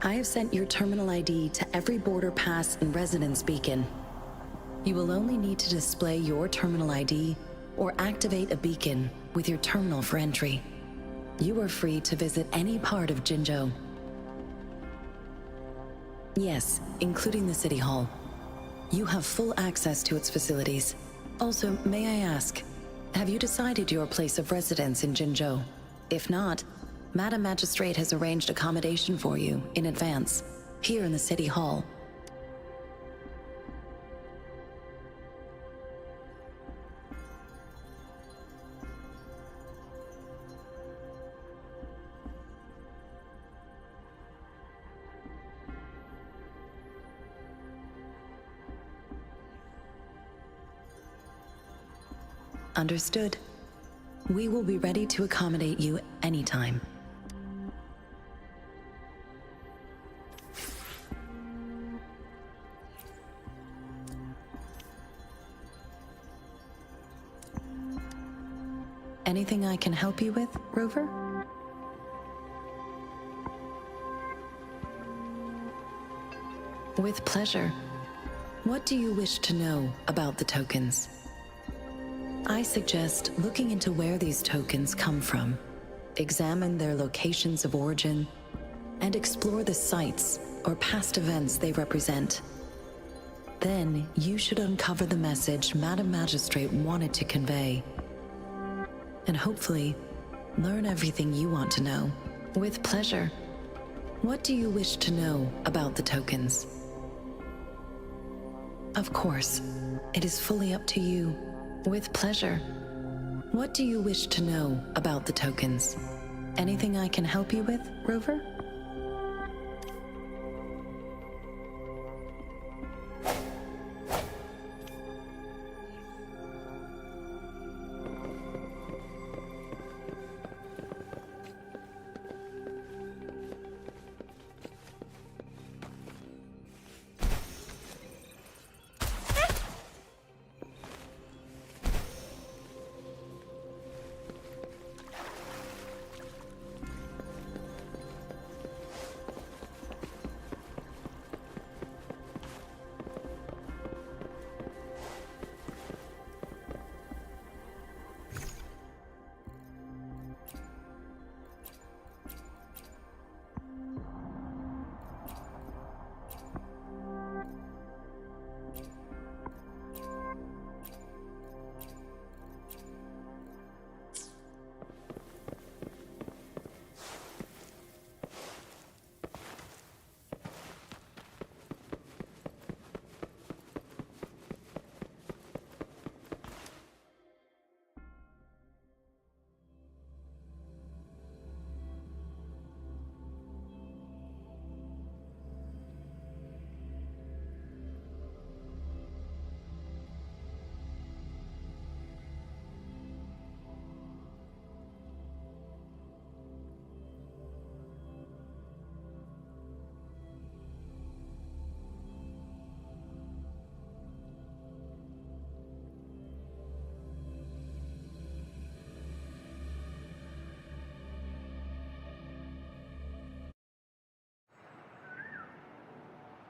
I have sent your terminal ID to every border pass and residence beacon. You will only need to display your terminal ID or activate a beacon with your terminal for entry. You are free to visit any part of Jinzhou. Yes, including the City Hall. You have full access to its facilities. Also, may I ask, have you decided your place of residence in Jinzhou? If not, Madam Magistrate has arranged accommodation for you in advance, here in the City Hall. Understood. We will be ready to accommodate you anytime. Anything I can help you with, Rover? With pleasure. What do you wish to know about the tokens? I suggest looking into where these tokens come from, examine their locations of origin, and explore the sites or past events they represent. Then you should uncover the message Madam Magistrate wanted to convey, and hopefully learn everything you want to know. With pleasure. What do you wish to know about the tokens? Of course, it is fully up to you. With pleasure. What do you wish to know about the tokens? Anything I can help you with, Rover?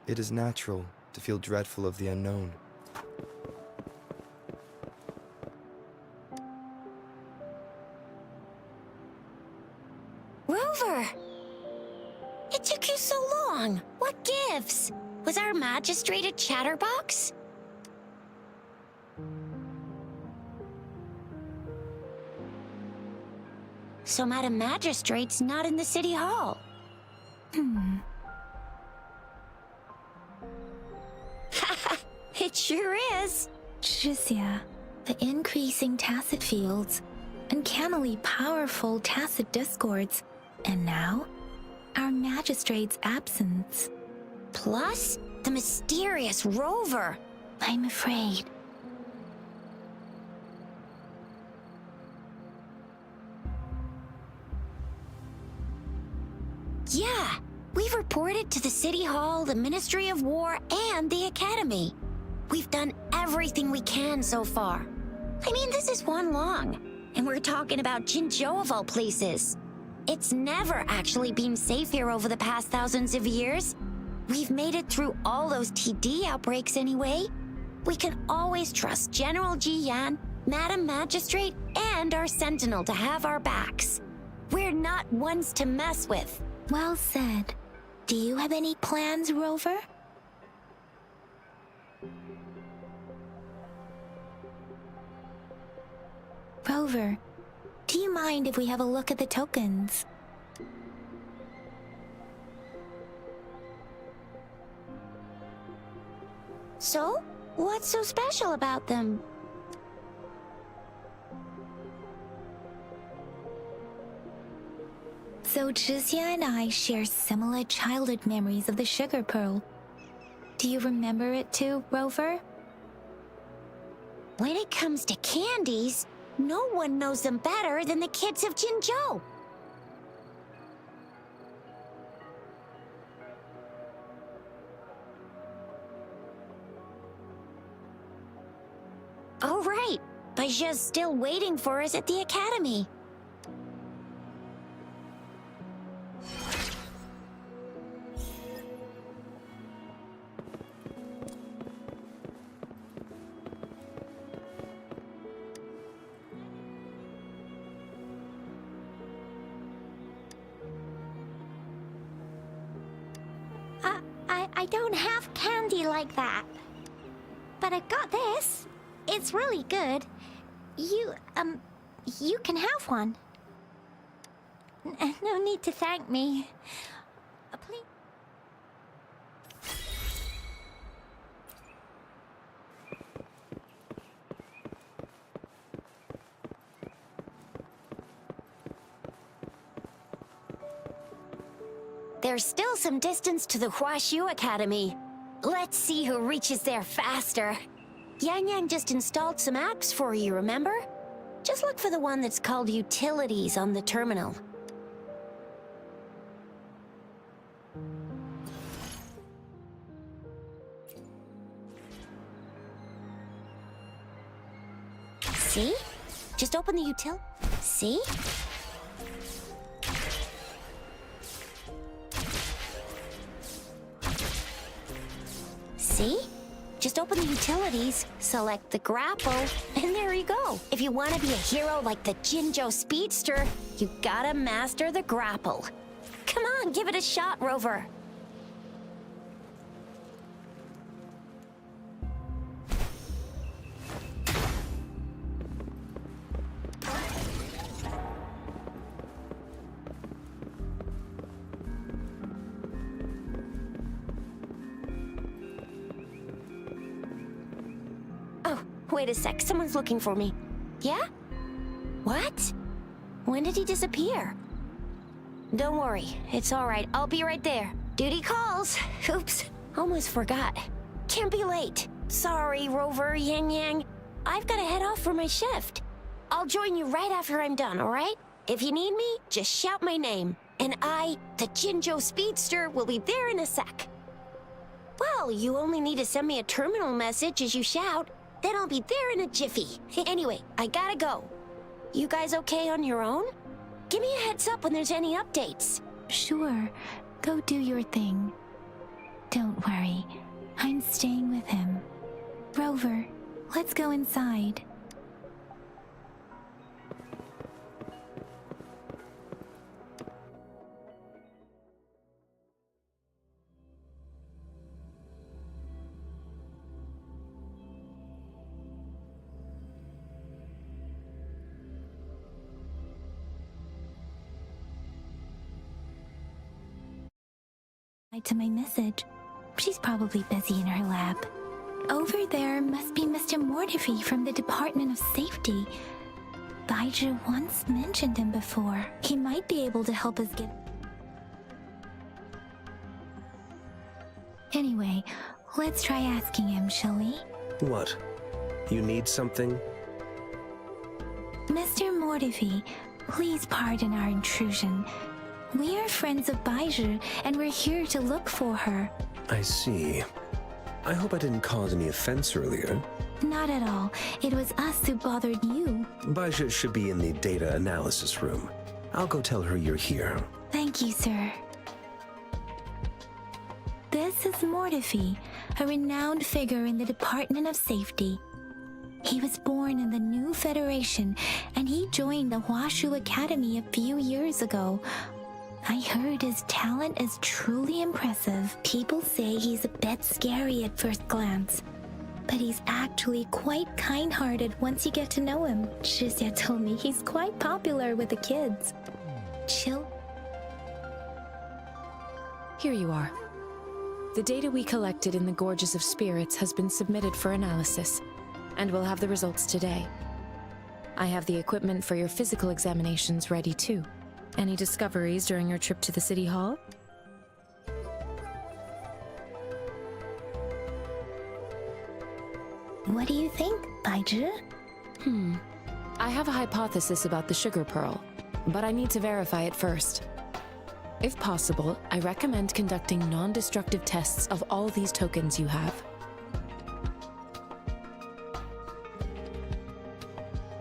It is natural to feel dreadful of the unknown. Rover! It took you so long. What gives? Was our magistrate a chatterbox? So Madam Magistrate's not in the City Hall. It sure is. Shizia, the increasing tacit fields, uncannily powerful tacit discords, and now, our magistrate's absence. Plus, the mysterious Rover. I'm afraid. Yeah, we've reported to the City Hall, the Ministry of War, and the Academy. We've done everything we can so far. I mean, this is one long, and we're talking about Jinzhou of all places. It's never actually been safe here over the past thousands of years. We've made it through all those TD outbreaks anyway. We can always trust General Ji Yan, Madam Magistrate, and our Sentinel to have our backs. We're not ones to mess with. Well said. Do you have any plans, Rover? Rover, do you mind if we have a look at the tokens? So? What's so special about them? So Jizya and I share similar childhood memories of the sugar pearl. Do you remember it too, Rover? When it comes to candies, no one knows them better than the kids of Jinzhou. Oh, right. Baijia's still waiting for us at the academy. I don't have candy like that. But I got this. It's really good. You can have one. No need to thank me. Please. There's still some distance to the Huashu Academy. Let's see who reaches there faster. Yang Yang just installed some apps for you, remember? Just look for the one that's called Utilities on the terminal. See? Just open the util... See? See? Just open the utilities, select the grapple, and there you go. If you want to be a hero like the Jinzhou Speedster, you gotta master the grapple. Come on, give it a shot, Rover. Wait a sec, someone's looking for me. Yeah? What? When did he disappear? Don't worry, it's alright, I'll be right there. Duty calls. Oops, almost forgot. Can't be late. Sorry, Rover, Yang Yang. I've gotta head off for my shift. I'll join you right after I'm done, alright? If you need me, just shout my name. And I, the Jinzhou Speedster, will be there in a sec. Well, you only need to send me a terminal message as you shout. Then I'll be there in a jiffy. Anyway, I gotta go. You guys okay on your own? Give me a heads up when there's any updates. Sure. Go do your thing. Don't worry. I'm staying with him. Rover, let's go inside. To my message. She's probably busy in her lab. Over there must be Mr. Mortifi from the Department of Safety. Baizhi once mentioned him before. He might be able to help us get... Anyway, let's try asking him, shall we? What? You need something? Mr. Mortifi, please pardon our intrusion. We are friends of Baizhi, and we're here to look for her. I see. I hope I didn't cause any offense earlier. Not at all. It was us who bothered you. Baizhi should be in the data analysis room. I'll go tell her you're here. Thank you, sir. This is Mortifi, a renowned figure in the Department of Safety. He was born in the new Federation, and he joined the Huashu Academy a few years ago. I heard his talent is truly impressive. People say he's a bit scary at first glance, But he's actually quite kind-hearted once you get to know him. Shizia told me he's quite popular with the kids. Chill. Here you are. The data we collected in the Gorges of Spirits has been submitted for analysis, and we'll have the results today. I have the equipment for your physical examinations ready too. Any discoveries during your trip to the City Hall? What do you think, Baizhi? I have a hypothesis about the sugar pearl, but I need to verify it first. If possible, I recommend conducting non-destructive tests of all these tokens you have.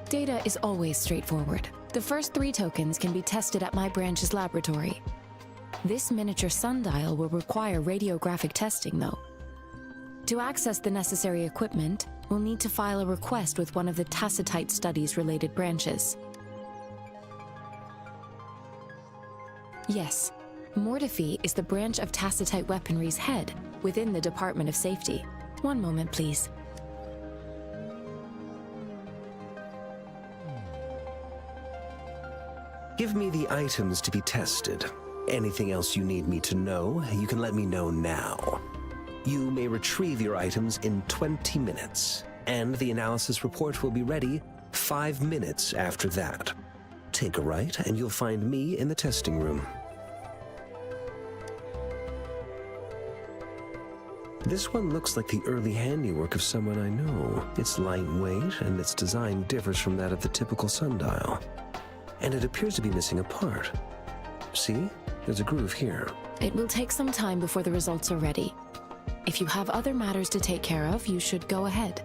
Data is always straightforward. The first 3 tokens can be tested at my branch's laboratory. This miniature sundial will require radiographic testing, though. To access the necessary equipment, we'll need to file a request with one of the Tacitite Studies-related branches. Yes, Mortefi is the branch of Tacitite Weaponry's head within the Department of Safety. One moment, please. Give me the items to be tested. Anything else you need me to know, you can let me know now. You may retrieve your items in 20 minutes, and the analysis report will be ready 5 minutes after that. Take a right, and you'll find me in the testing room. This one looks like the early handiwork of someone I know. It's lightweight, and its design differs from that of the typical sundial. And it appears to be missing a part. See? There's a groove here. It will take some time before the results are ready. If you have other matters to take care of, you should go ahead.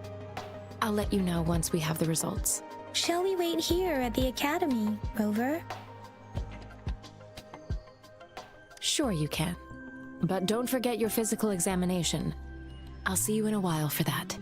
I'll let you know once we have the results. Shall we wait here at the academy, Rover? Sure you can. But don't forget your physical examination. I'll see you in a while for that.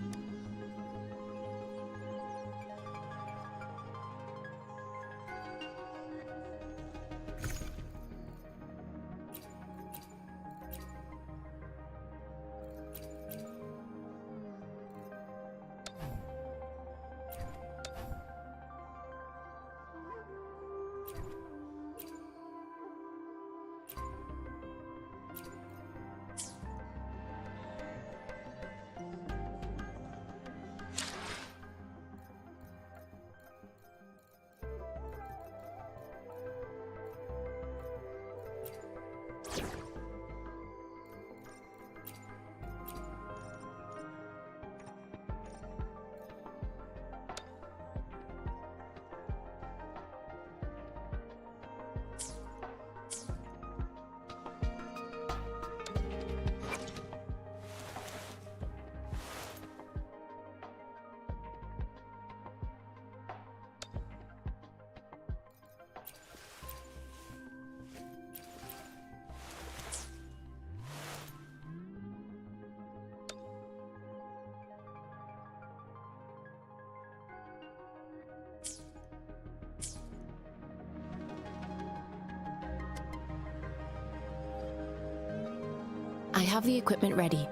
I have the equipment ready.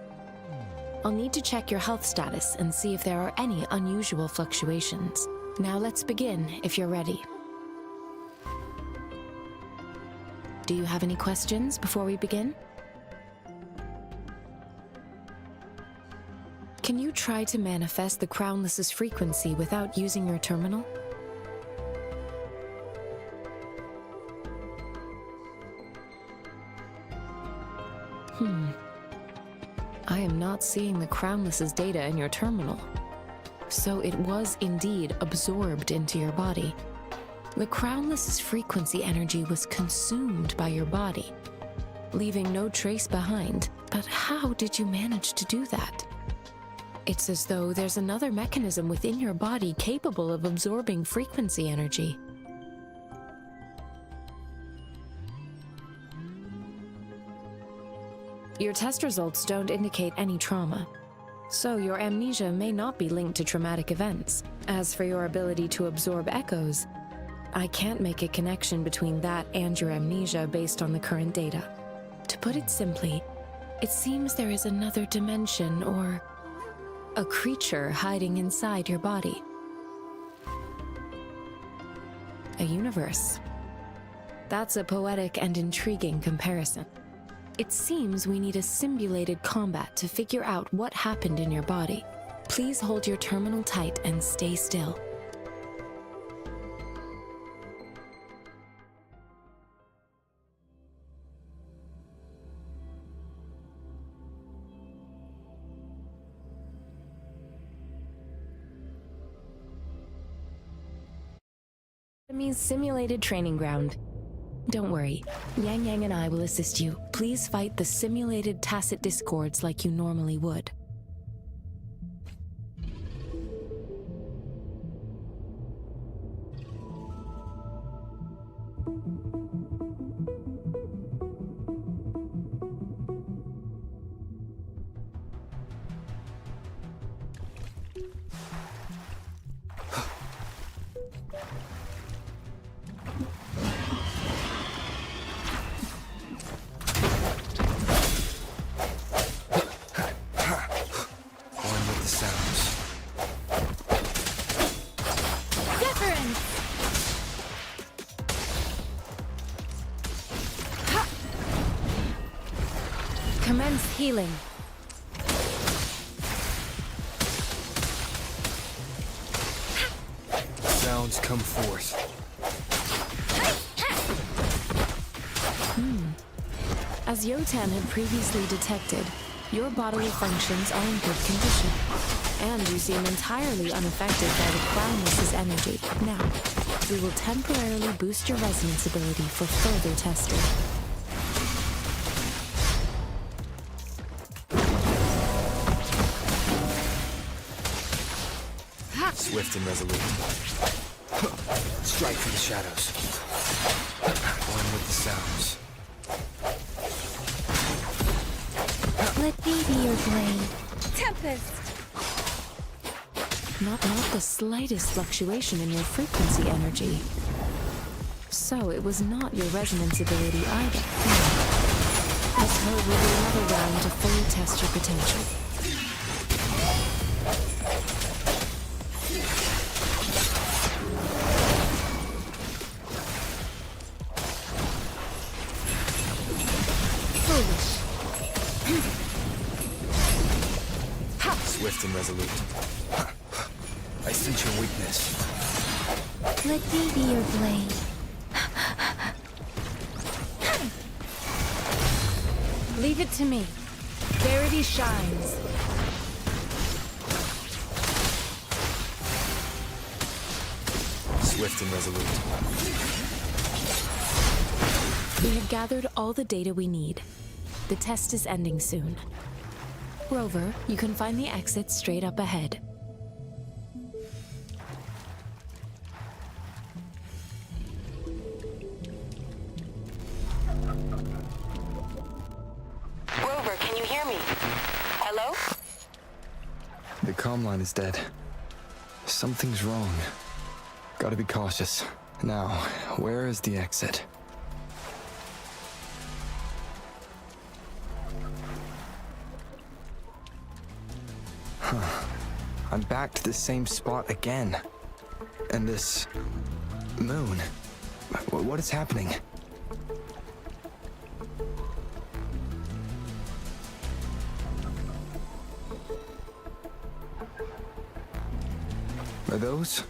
I'll need to check your health status and see if there are any unusual fluctuations. Now let's begin, if you're ready. Do you have any questions before we begin? Can you try to manifest the Crownless's frequency without using your terminal? I am not seeing the Crownless's data in your terminal. So it was indeed absorbed into your body. The Crownless's frequency energy was consumed by your body, leaving no trace behind. But how did you manage to do that? It's as though there's another mechanism within your body capable of absorbing frequency energy. Your test results don't indicate any trauma, so your amnesia may not be linked to traumatic events. As for your ability to absorb echoes, I can't make a connection between that and your amnesia based on the current data. To put it simply, it seems there is another dimension or A creature hiding inside your body. A universe. That's a poetic and intriguing comparison. It seems we need a simulated combat to figure out what happened in your body. Please hold your terminal tight and stay still. Enemy's simulated training ground. Don't worry, Yang Yang and I will assist you. Please fight the simulated tacit discords like you normally would. Commence healing. Sounds come forth. As Yotan had previously detected, your bodily functions are in good condition, and you seem entirely unaffected by the Crownless's energy. Now, we will temporarily boost your resonance ability for further testing. Swift and resolute. Strike through the shadows. One with the sounds. Let me be your blade. Tempest! Not the slightest fluctuation in your frequency energy. So it was not your resonance ability either. This code will be another round to fully test your potential. Swift and resolute. I sense your weakness. Let me be your blade. Leave it to me. Verity shines. Swift and resolute. We have gathered all the data we need. The test is ending soon. Rover, you can find the exit straight up ahead. Rover, can you hear me? Hello? The comm line is dead. Something's wrong. Gotta be cautious. Now, where is the exit? I'm back to the same spot again. And this moon. What is happening? Are those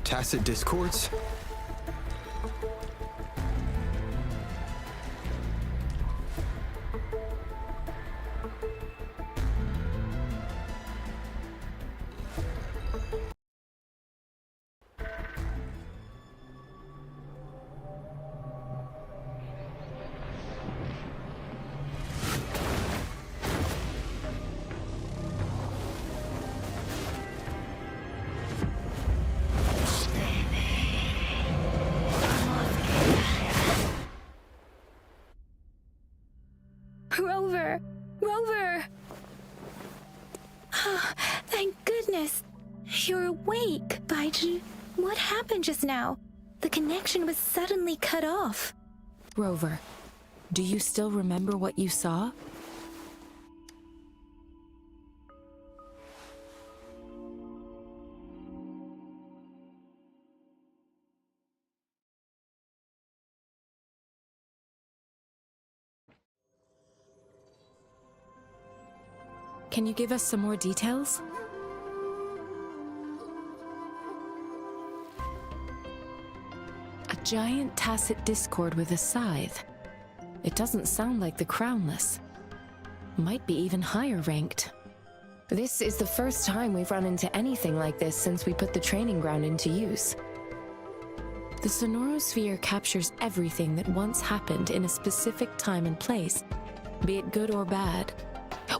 tacit discords? Rover! Rover! Oh, thank goodness. You're awake, Baiji. What happened just now? The connection was suddenly cut off. Rover, do you still remember what you saw? Can you give us some more details? A giant tacit discord with a scythe. It doesn't sound like the Crownless. Might be even higher ranked. This is the first time we've run into anything like this since we put the training ground into use. The Sonorosphere captures everything that once happened in a specific time and place, be it good or bad.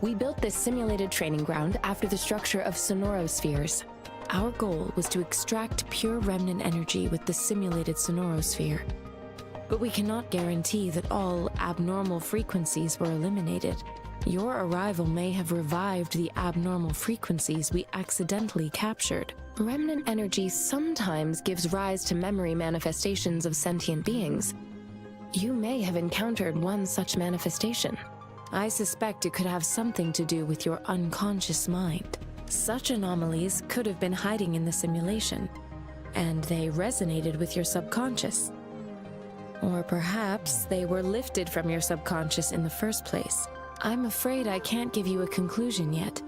We built this simulated training ground after the structure of Sonorospheres. Our goal was to extract pure remnant energy with the simulated Sonorosphere. But we cannot guarantee that all abnormal frequencies were eliminated. Your arrival may have revived the abnormal frequencies we accidentally captured. Remnant energy sometimes gives rise to memory manifestations of sentient beings. You may have encountered one such manifestation. I suspect it could have something to do with your unconscious mind. Such anomalies could have been hiding in the simulation, and they resonated with your subconscious. Or perhaps they were lifted from your subconscious in the first place. I'm afraid I can't give you a conclusion yet.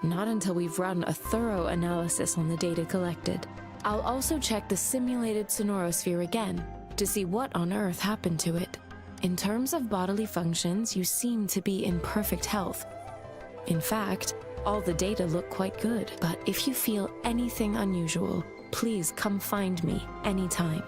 Not until we've run a thorough analysis on the data collected. I'll also check the simulated Sonorosphere again to see what on earth happened to it. In terms of bodily functions, you seem to be in perfect health. In fact, all the data look quite good, but if you feel anything unusual, please come find me anytime.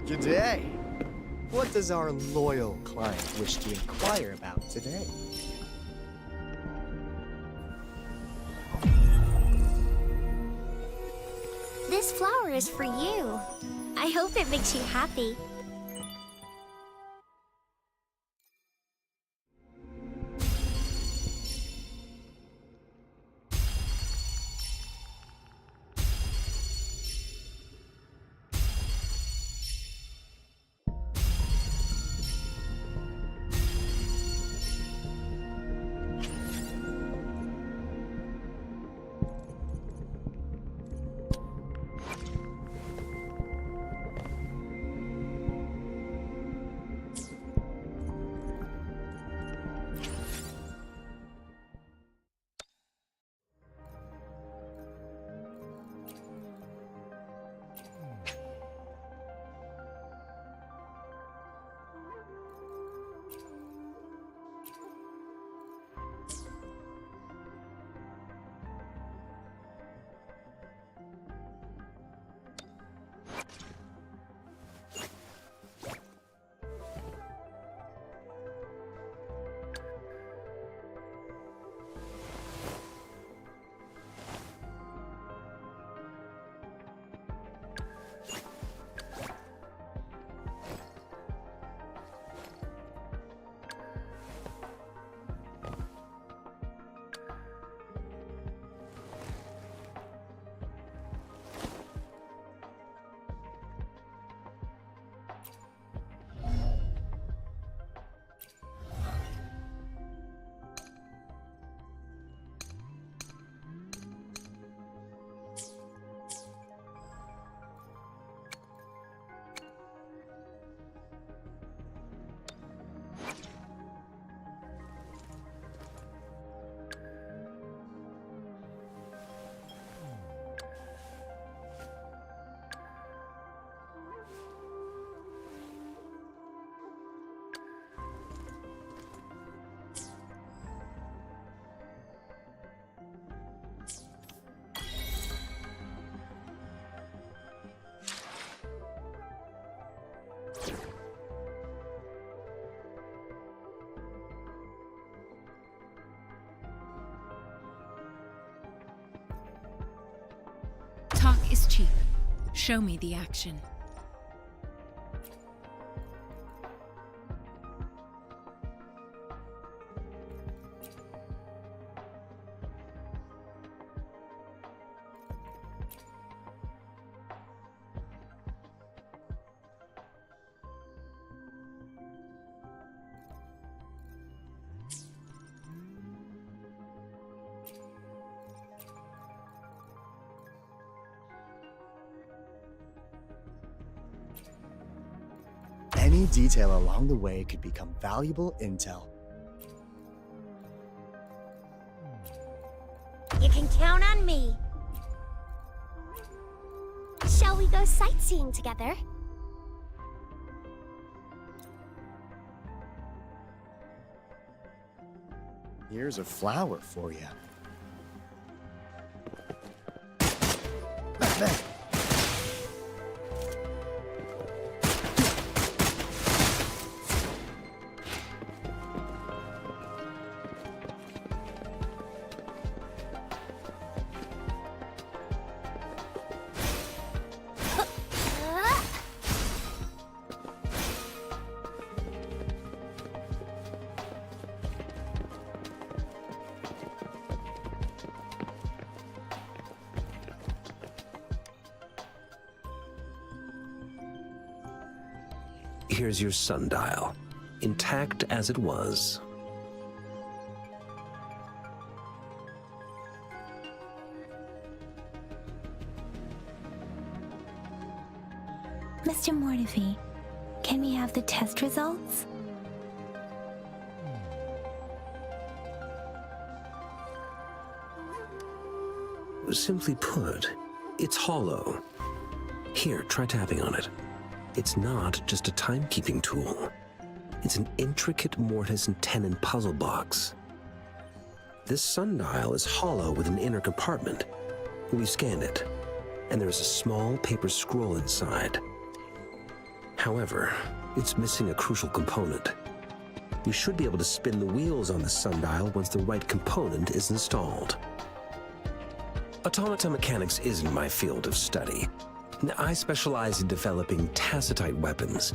Good day. What does our loyal client wish to inquire about today? This flower is for you. I hope it makes you happy. Talk is cheap. Show me the action. Any detail along the way could become valuable intel. You can count on me. Shall we go sightseeing together? Here's a flower for you. Here's your sundial, intact as it was. Mr. Mortefi, can we have the test results? Simply put, it's hollow. Here, try tapping on it. It's not just a timekeeping tool. It's an intricate mortise and tenon puzzle box. This sundial is hollow with an inner compartment. We scanned it, and there is a small paper scroll inside. However, it's missing a crucial component. We should be able to spin the wheels on the sundial once the right component is installed. Automata mechanics isn't my field of study. I specialize in developing tacitite weapons,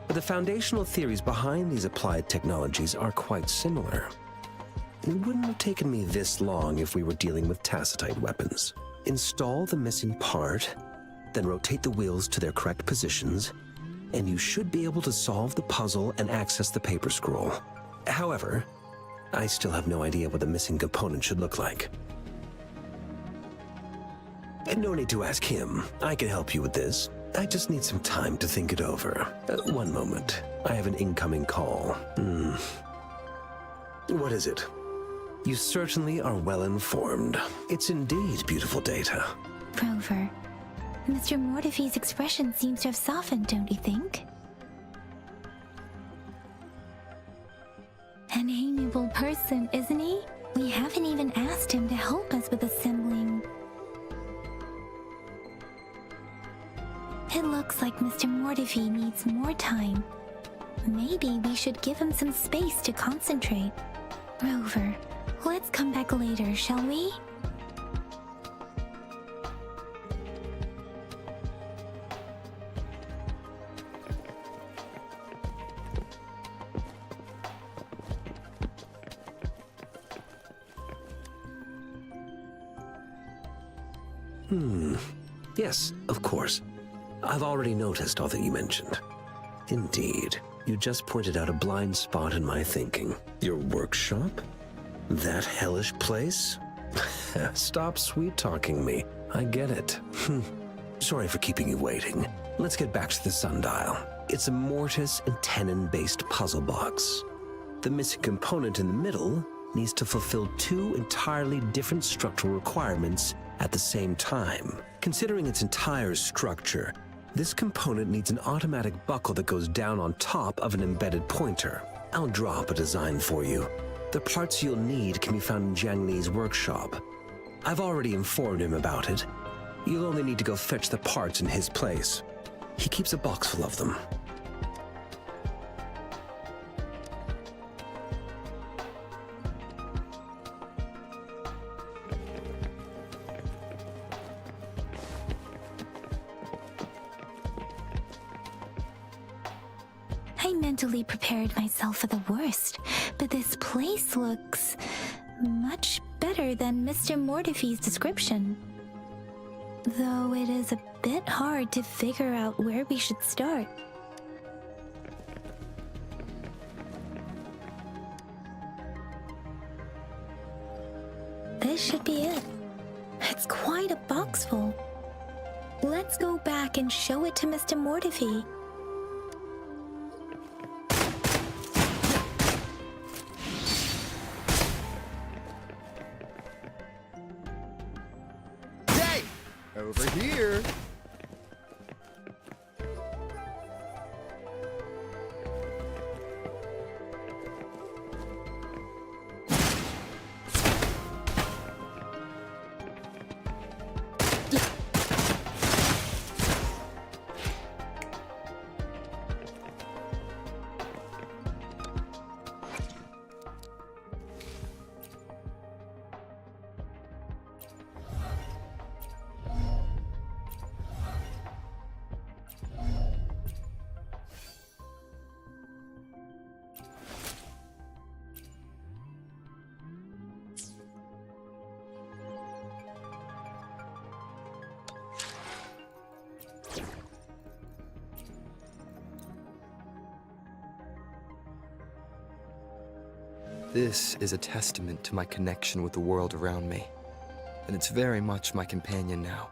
but the foundational theories behind these applied technologies are quite similar. It wouldn't have taken me this long if we were dealing with tacitite weapons. Install the missing part, then rotate the wheels to their correct positions, and you should be able to solve the puzzle and access the paper scroll. However, I still have no idea what the missing component should look like. No need to ask him. I can help you with this. I just need some time to think it over. One moment. I have an incoming call. What is it? You certainly are well informed. It's indeed beautiful data. Rover, Mr. Mortefi's expression seems to have softened, don't you think? An amiable person, isn't he? We haven't even asked him to help us with assembling. It looks like Mr. Mortefi needs more time. Maybe we should give him some space to concentrate. Rover, let's come back later, shall we? Yes, of course. I've already noticed all that you mentioned. Indeed, you just pointed out a blind spot in my thinking. Your workshop? That hellish place? Stop sweet-talking me. I get it. Sorry for keeping you waiting. Let's get back to the sundial. It's a mortise and tenon-based puzzle box. The missing component in the middle needs to fulfill two entirely different structural requirements at the same time. Considering its entire structure, this component needs an automatic buckle that goes down on top of an embedded pointer. I'll draw up a design for you. The parts you'll need can be found in Jiang Li's workshop. I've already informed him about it. You'll only need to go fetch the parts in his place. He keeps a box full of them. I mentally prepared myself for the worst, but this place looks much better than Mr. Mortefi's description. Though it is a bit hard to figure out where we should start. This should be it. It's quite a box full. Let's go back and show it to Mr. Mortefi. Over here. This is a testament to my connection with the world around me, and it's very much my companion now.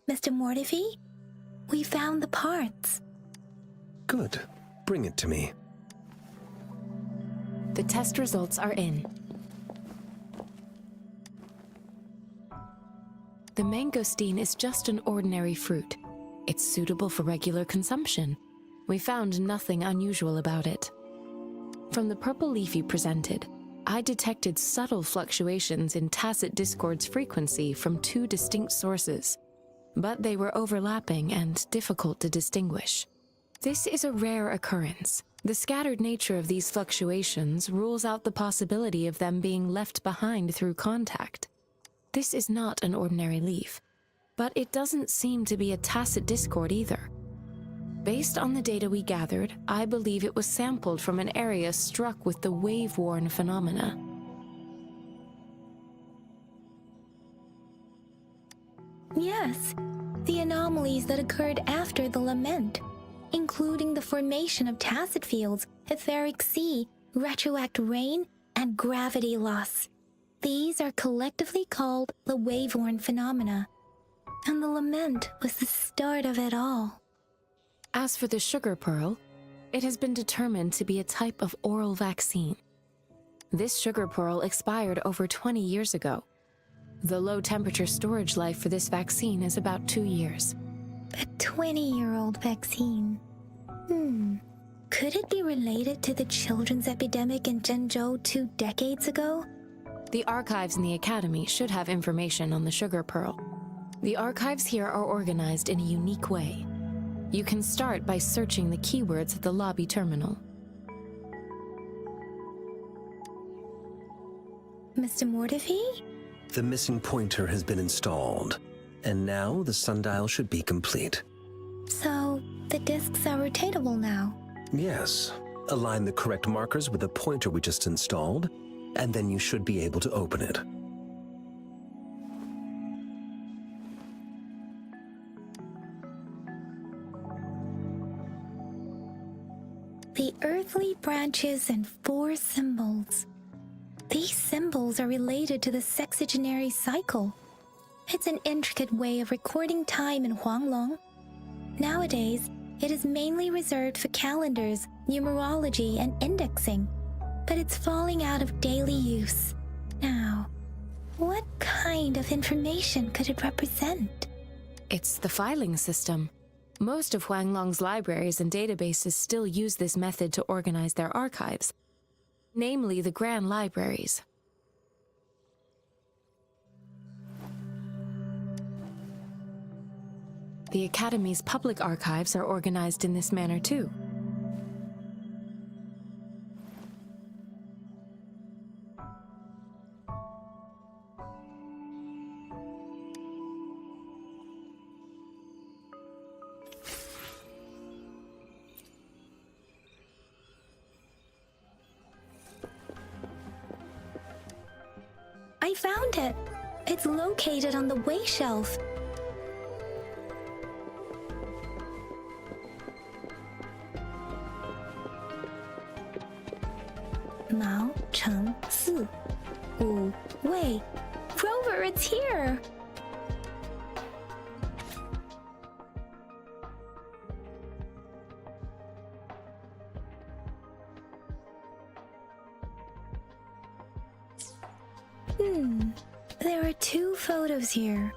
Mr. Mortivy, we found the parts. Good. Bring it to me. The test results are in. The mangosteen is just an ordinary fruit. It's suitable for regular consumption. We found nothing unusual about it. From the purple leaf you presented, I detected subtle fluctuations in tacit discord's frequency from two distinct sources, but they were overlapping and difficult to distinguish. This is a rare occurrence. The scattered nature of these fluctuations rules out the possibility of them being left behind through contact. This is not an ordinary leaf, but it doesn't seem to be a tacit discord either. Based on the data we gathered, I believe it was sampled from an area struck with the wave-worn phenomena. Yes, the anomalies that occurred after the lament, including the formation of tacit fields, etheric sea, retroact rain, and gravity loss. These are collectively called the wave-worn phenomena, and the lament was the start of it all. As for the sugar pearl, it has been determined to be a type of oral vaccine. This sugar pearl expired over 20 years ago. The low-temperature storage life for this vaccine is about 2 years. A 20-year-old vaccine. Could it be related to the children's epidemic in Zhenzhou 2 decades ago? The archives in the Academy should have information on the sugar pearl. The archives here are organized in a unique way. You can start by searching the keywords at the lobby terminal. Mr. Mortivy? The missing pointer has been installed, and now the sundial should be complete. So, the discs are rotatable now? Yes. Align the correct markers with the pointer we just installed, and then you should be able to open it. The earthly branches and 4 symbols. These symbols are related to the sexagenary cycle. It's an intricate way of recording time in Huanglong. Nowadays, it is mainly reserved for calendars, numerology, and indexing, but it's falling out of daily use. Now, what kind of information could it represent? It's the filing system. Most of Huanglong's libraries and databases still use this method to organize their archives, namely the Grand Libraries. The Academy's public archives are organized in this manner too. I found it! It's located on the way shelf. Mao Cheng Si Wu Wei. Rover, it's here! There are 2 photos here.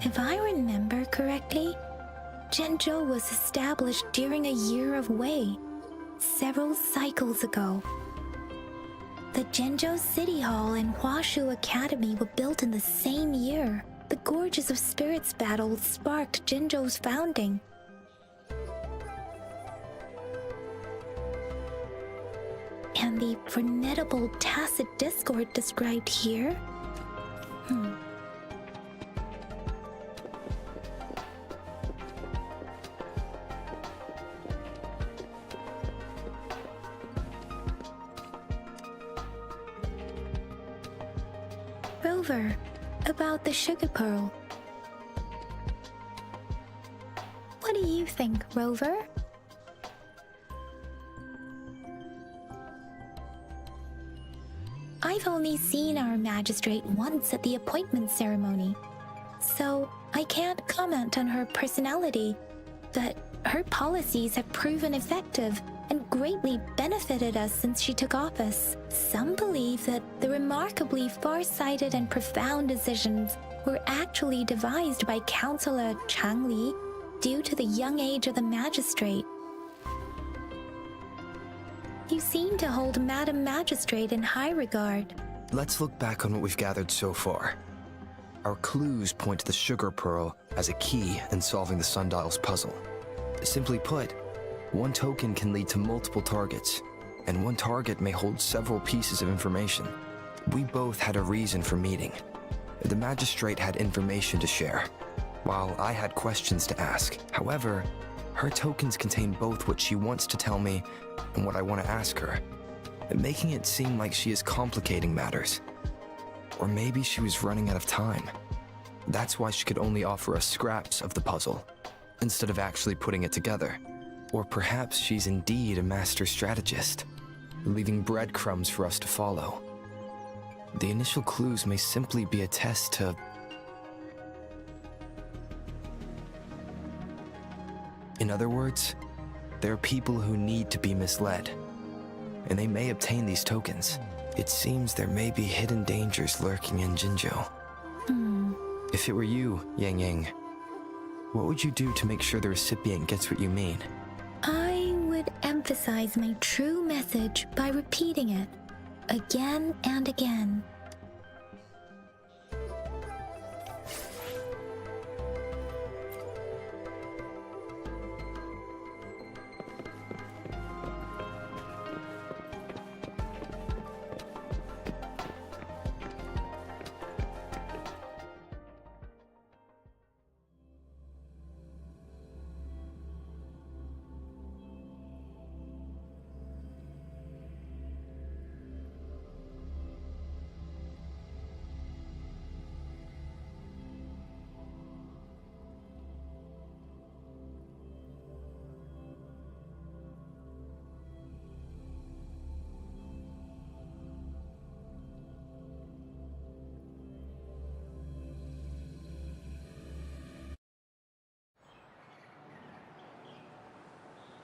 If I remember correctly, Zhenzhou was established during a year of Wei, several cycles ago. The Zhenzhou City Hall and Huashu Academy were built in the same year. The Gorges of Spirits battle sparked Zhenzhou's founding. And the formidable tacit discord described here? Rover, about the sugar pearl. What do you think, Rover? I've only seen our magistrate once at the appointment ceremony, so I can't comment on her personality, but her policies have proven effective and greatly benefited us since she took office. Some believe that the remarkably far-sighted and profound decisions were actually devised by Councillor Changli due to the young age of the magistrate. You seem to hold Madam Magistrate in high regard. Let's look back on what we've gathered so far. Our clues point to the sugar pearl as a key in solving the sundial's puzzle. Simply put, one token can lead to multiple targets, and one target may hold several pieces of information. We both had a reason for meeting. The magistrate had information to share, while I had questions to ask. However, her tokens contain both what she wants to tell me and what I want to ask her, making it seem like she is complicating matters. Or maybe she was running out of time. That's why she could only offer us scraps of the puzzle, instead of actually putting it together. Or perhaps she's indeed a master strategist, leaving breadcrumbs for us to follow. The initial clues may simply be a test to... In other words, there are people who need to be misled, and they may obtain these tokens. It seems there may be hidden dangers lurking in Jinzhou. If it were you, Yang Yang, what would you do to make sure the recipient gets what you mean? I would emphasize my true message by repeating it again and again.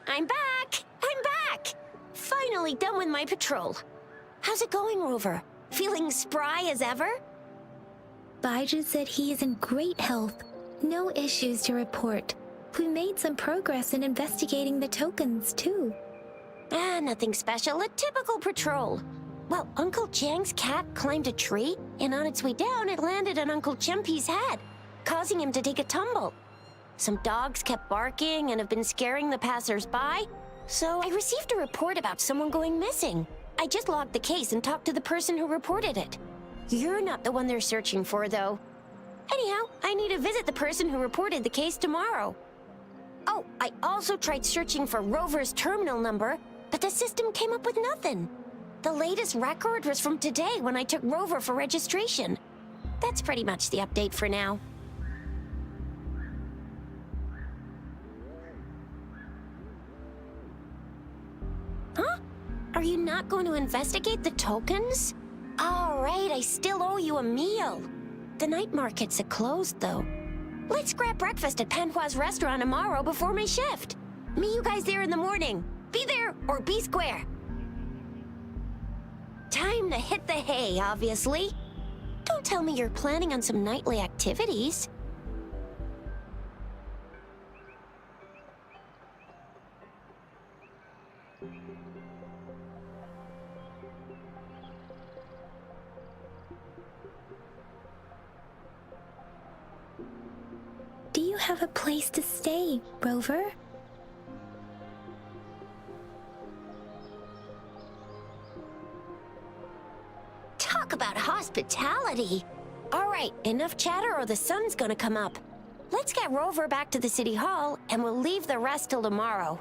I'm back! I'm back! Finally done with my patrol. How's it going, Rover? Feeling spry as ever? Baiju said he is in great health. No issues to report. We made some progress in investigating the tokens, too. Nothing special. A typical patrol. Well, Uncle Jiang's cat climbed a tree, and on its way down, it landed on Uncle Chempi's head, causing him to take a tumble. Some dogs kept barking and have been scaring the passers-by, so I received a report about someone going missing. I just logged the case and talked to the person who reported it. You're not the one they're searching for, though. Anyhow, I need to visit the person who reported the case tomorrow. Oh, I also tried searching for Rover's terminal number, but the system came up with nothing. The latest record was from today when I took Rover for registration. That's pretty much the update for now. Huh? Are you not going to investigate the tokens? All right, I still owe you a meal. The night markets are closed, though. Let's grab breakfast at Panhua's restaurant tomorrow before my shift. Meet you guys there in the morning. Be there or be square. Time to hit the hay, obviously. Don't tell me you're planning on some nightly activities. Do you have a place to stay, Rover? Talk about hospitality. All right, enough chatter or the sun's gonna come up. Let's get Rover back to the city hall and we'll leave the rest till tomorrow.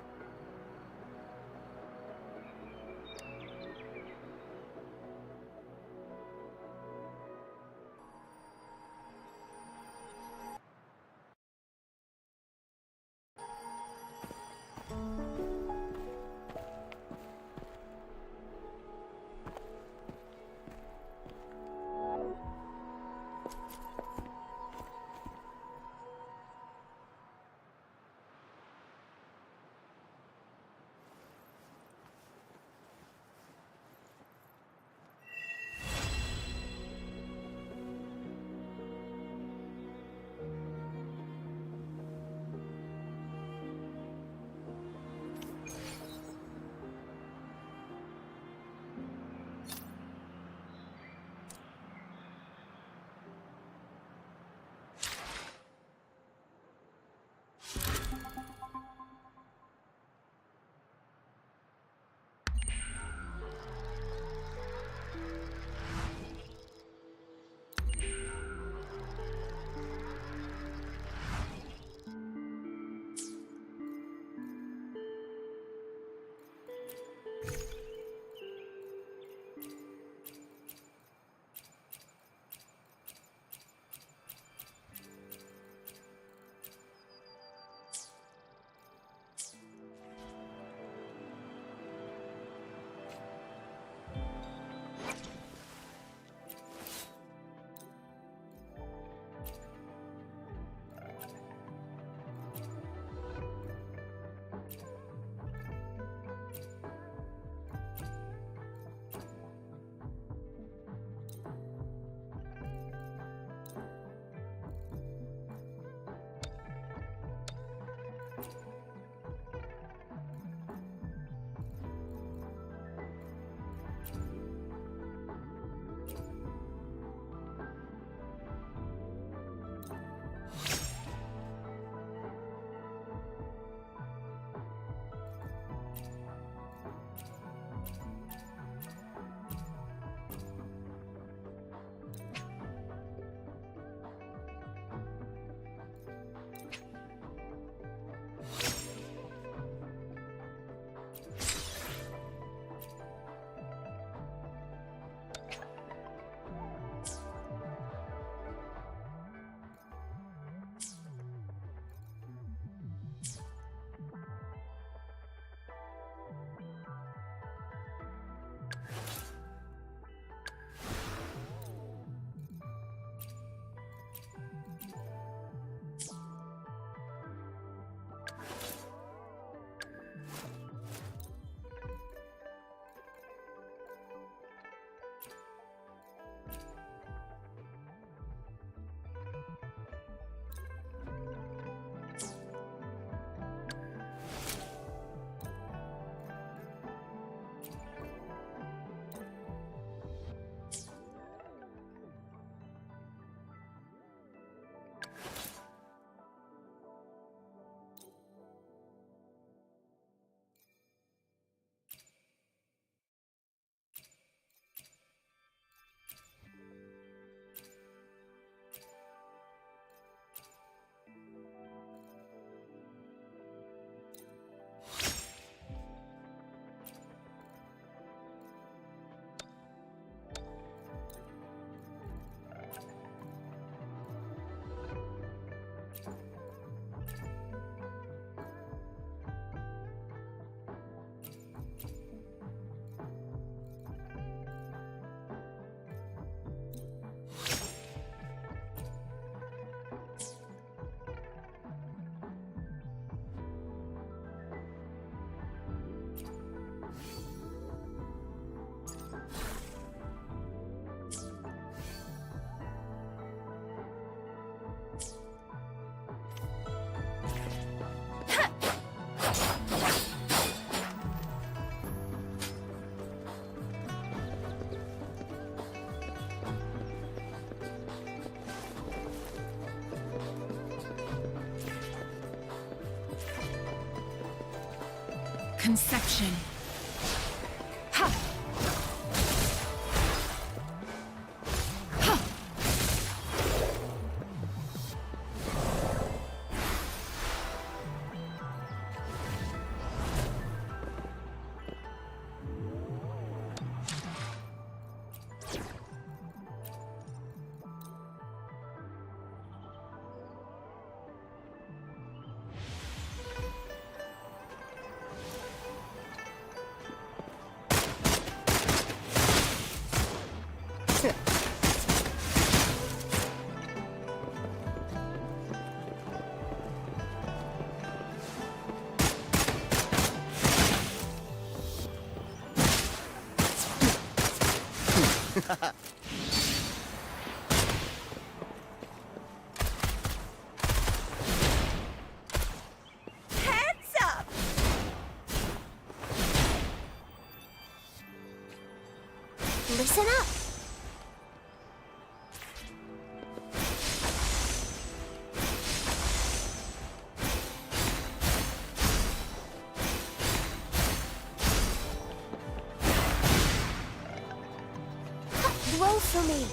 conception. Ha! Ha! Hands up! Listen up. Roll for me.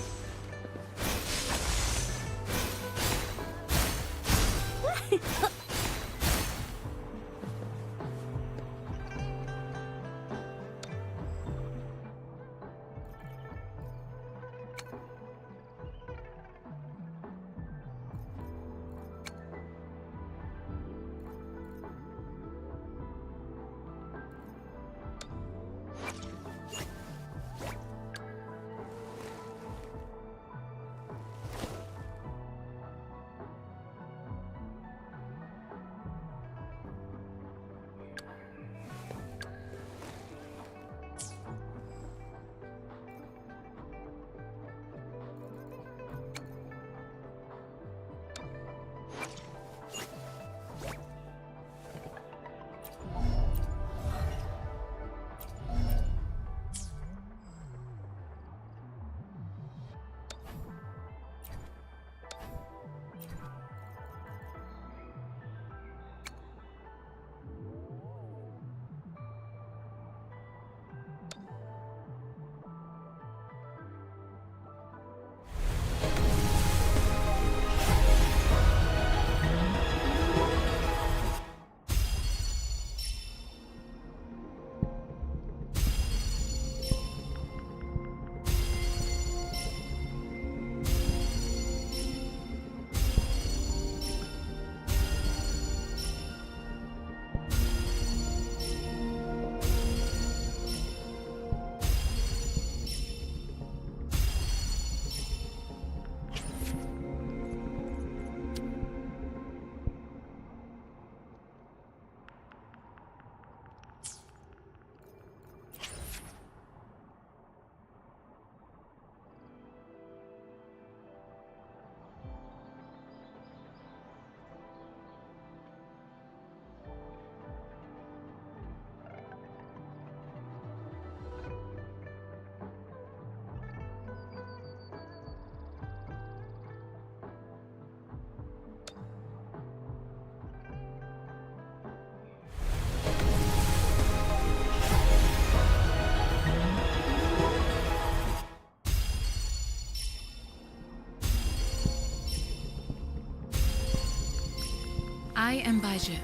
I am Baizhi,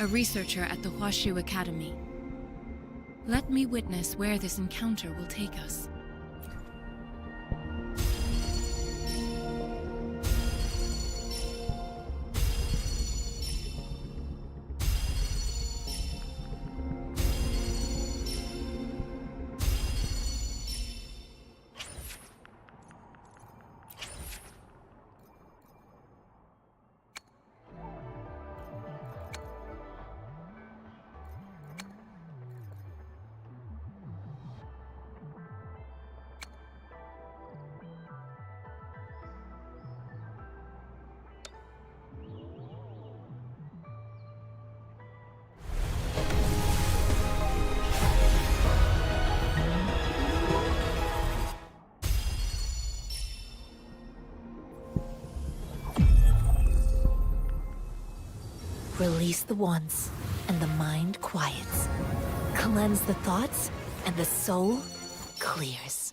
a researcher at the Huashu Academy. Let me witness where this encounter will take us. Release the wands, and the mind quiets. Cleanse the thoughts, and the soul clears.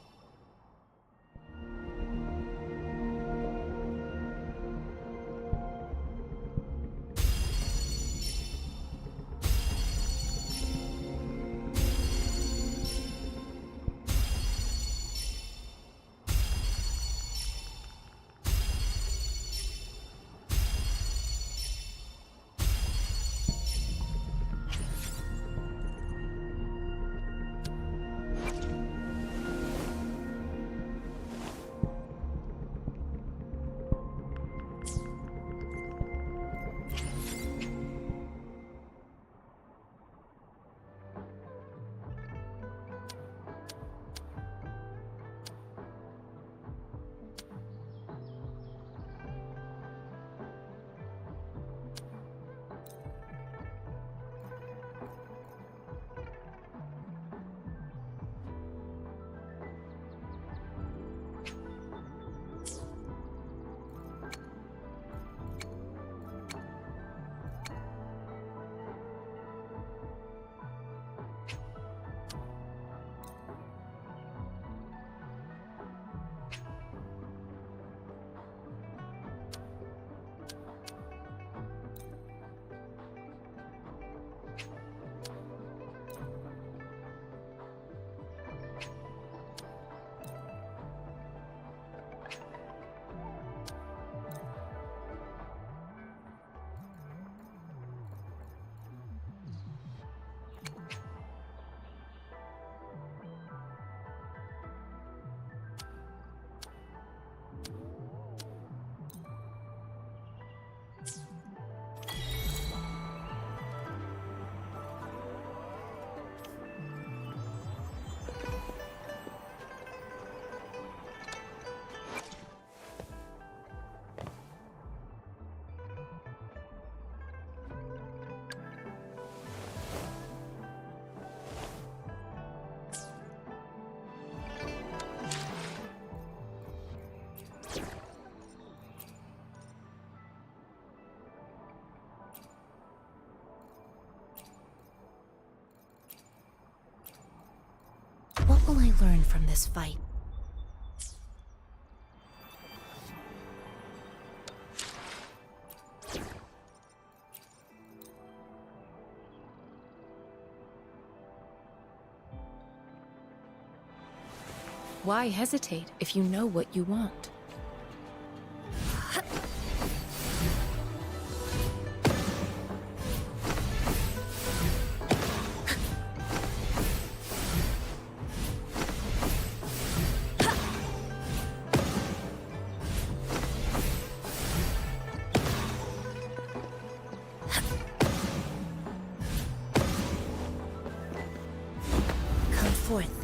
What will I learn from this fight? Why hesitate if you know what you want? Come forth.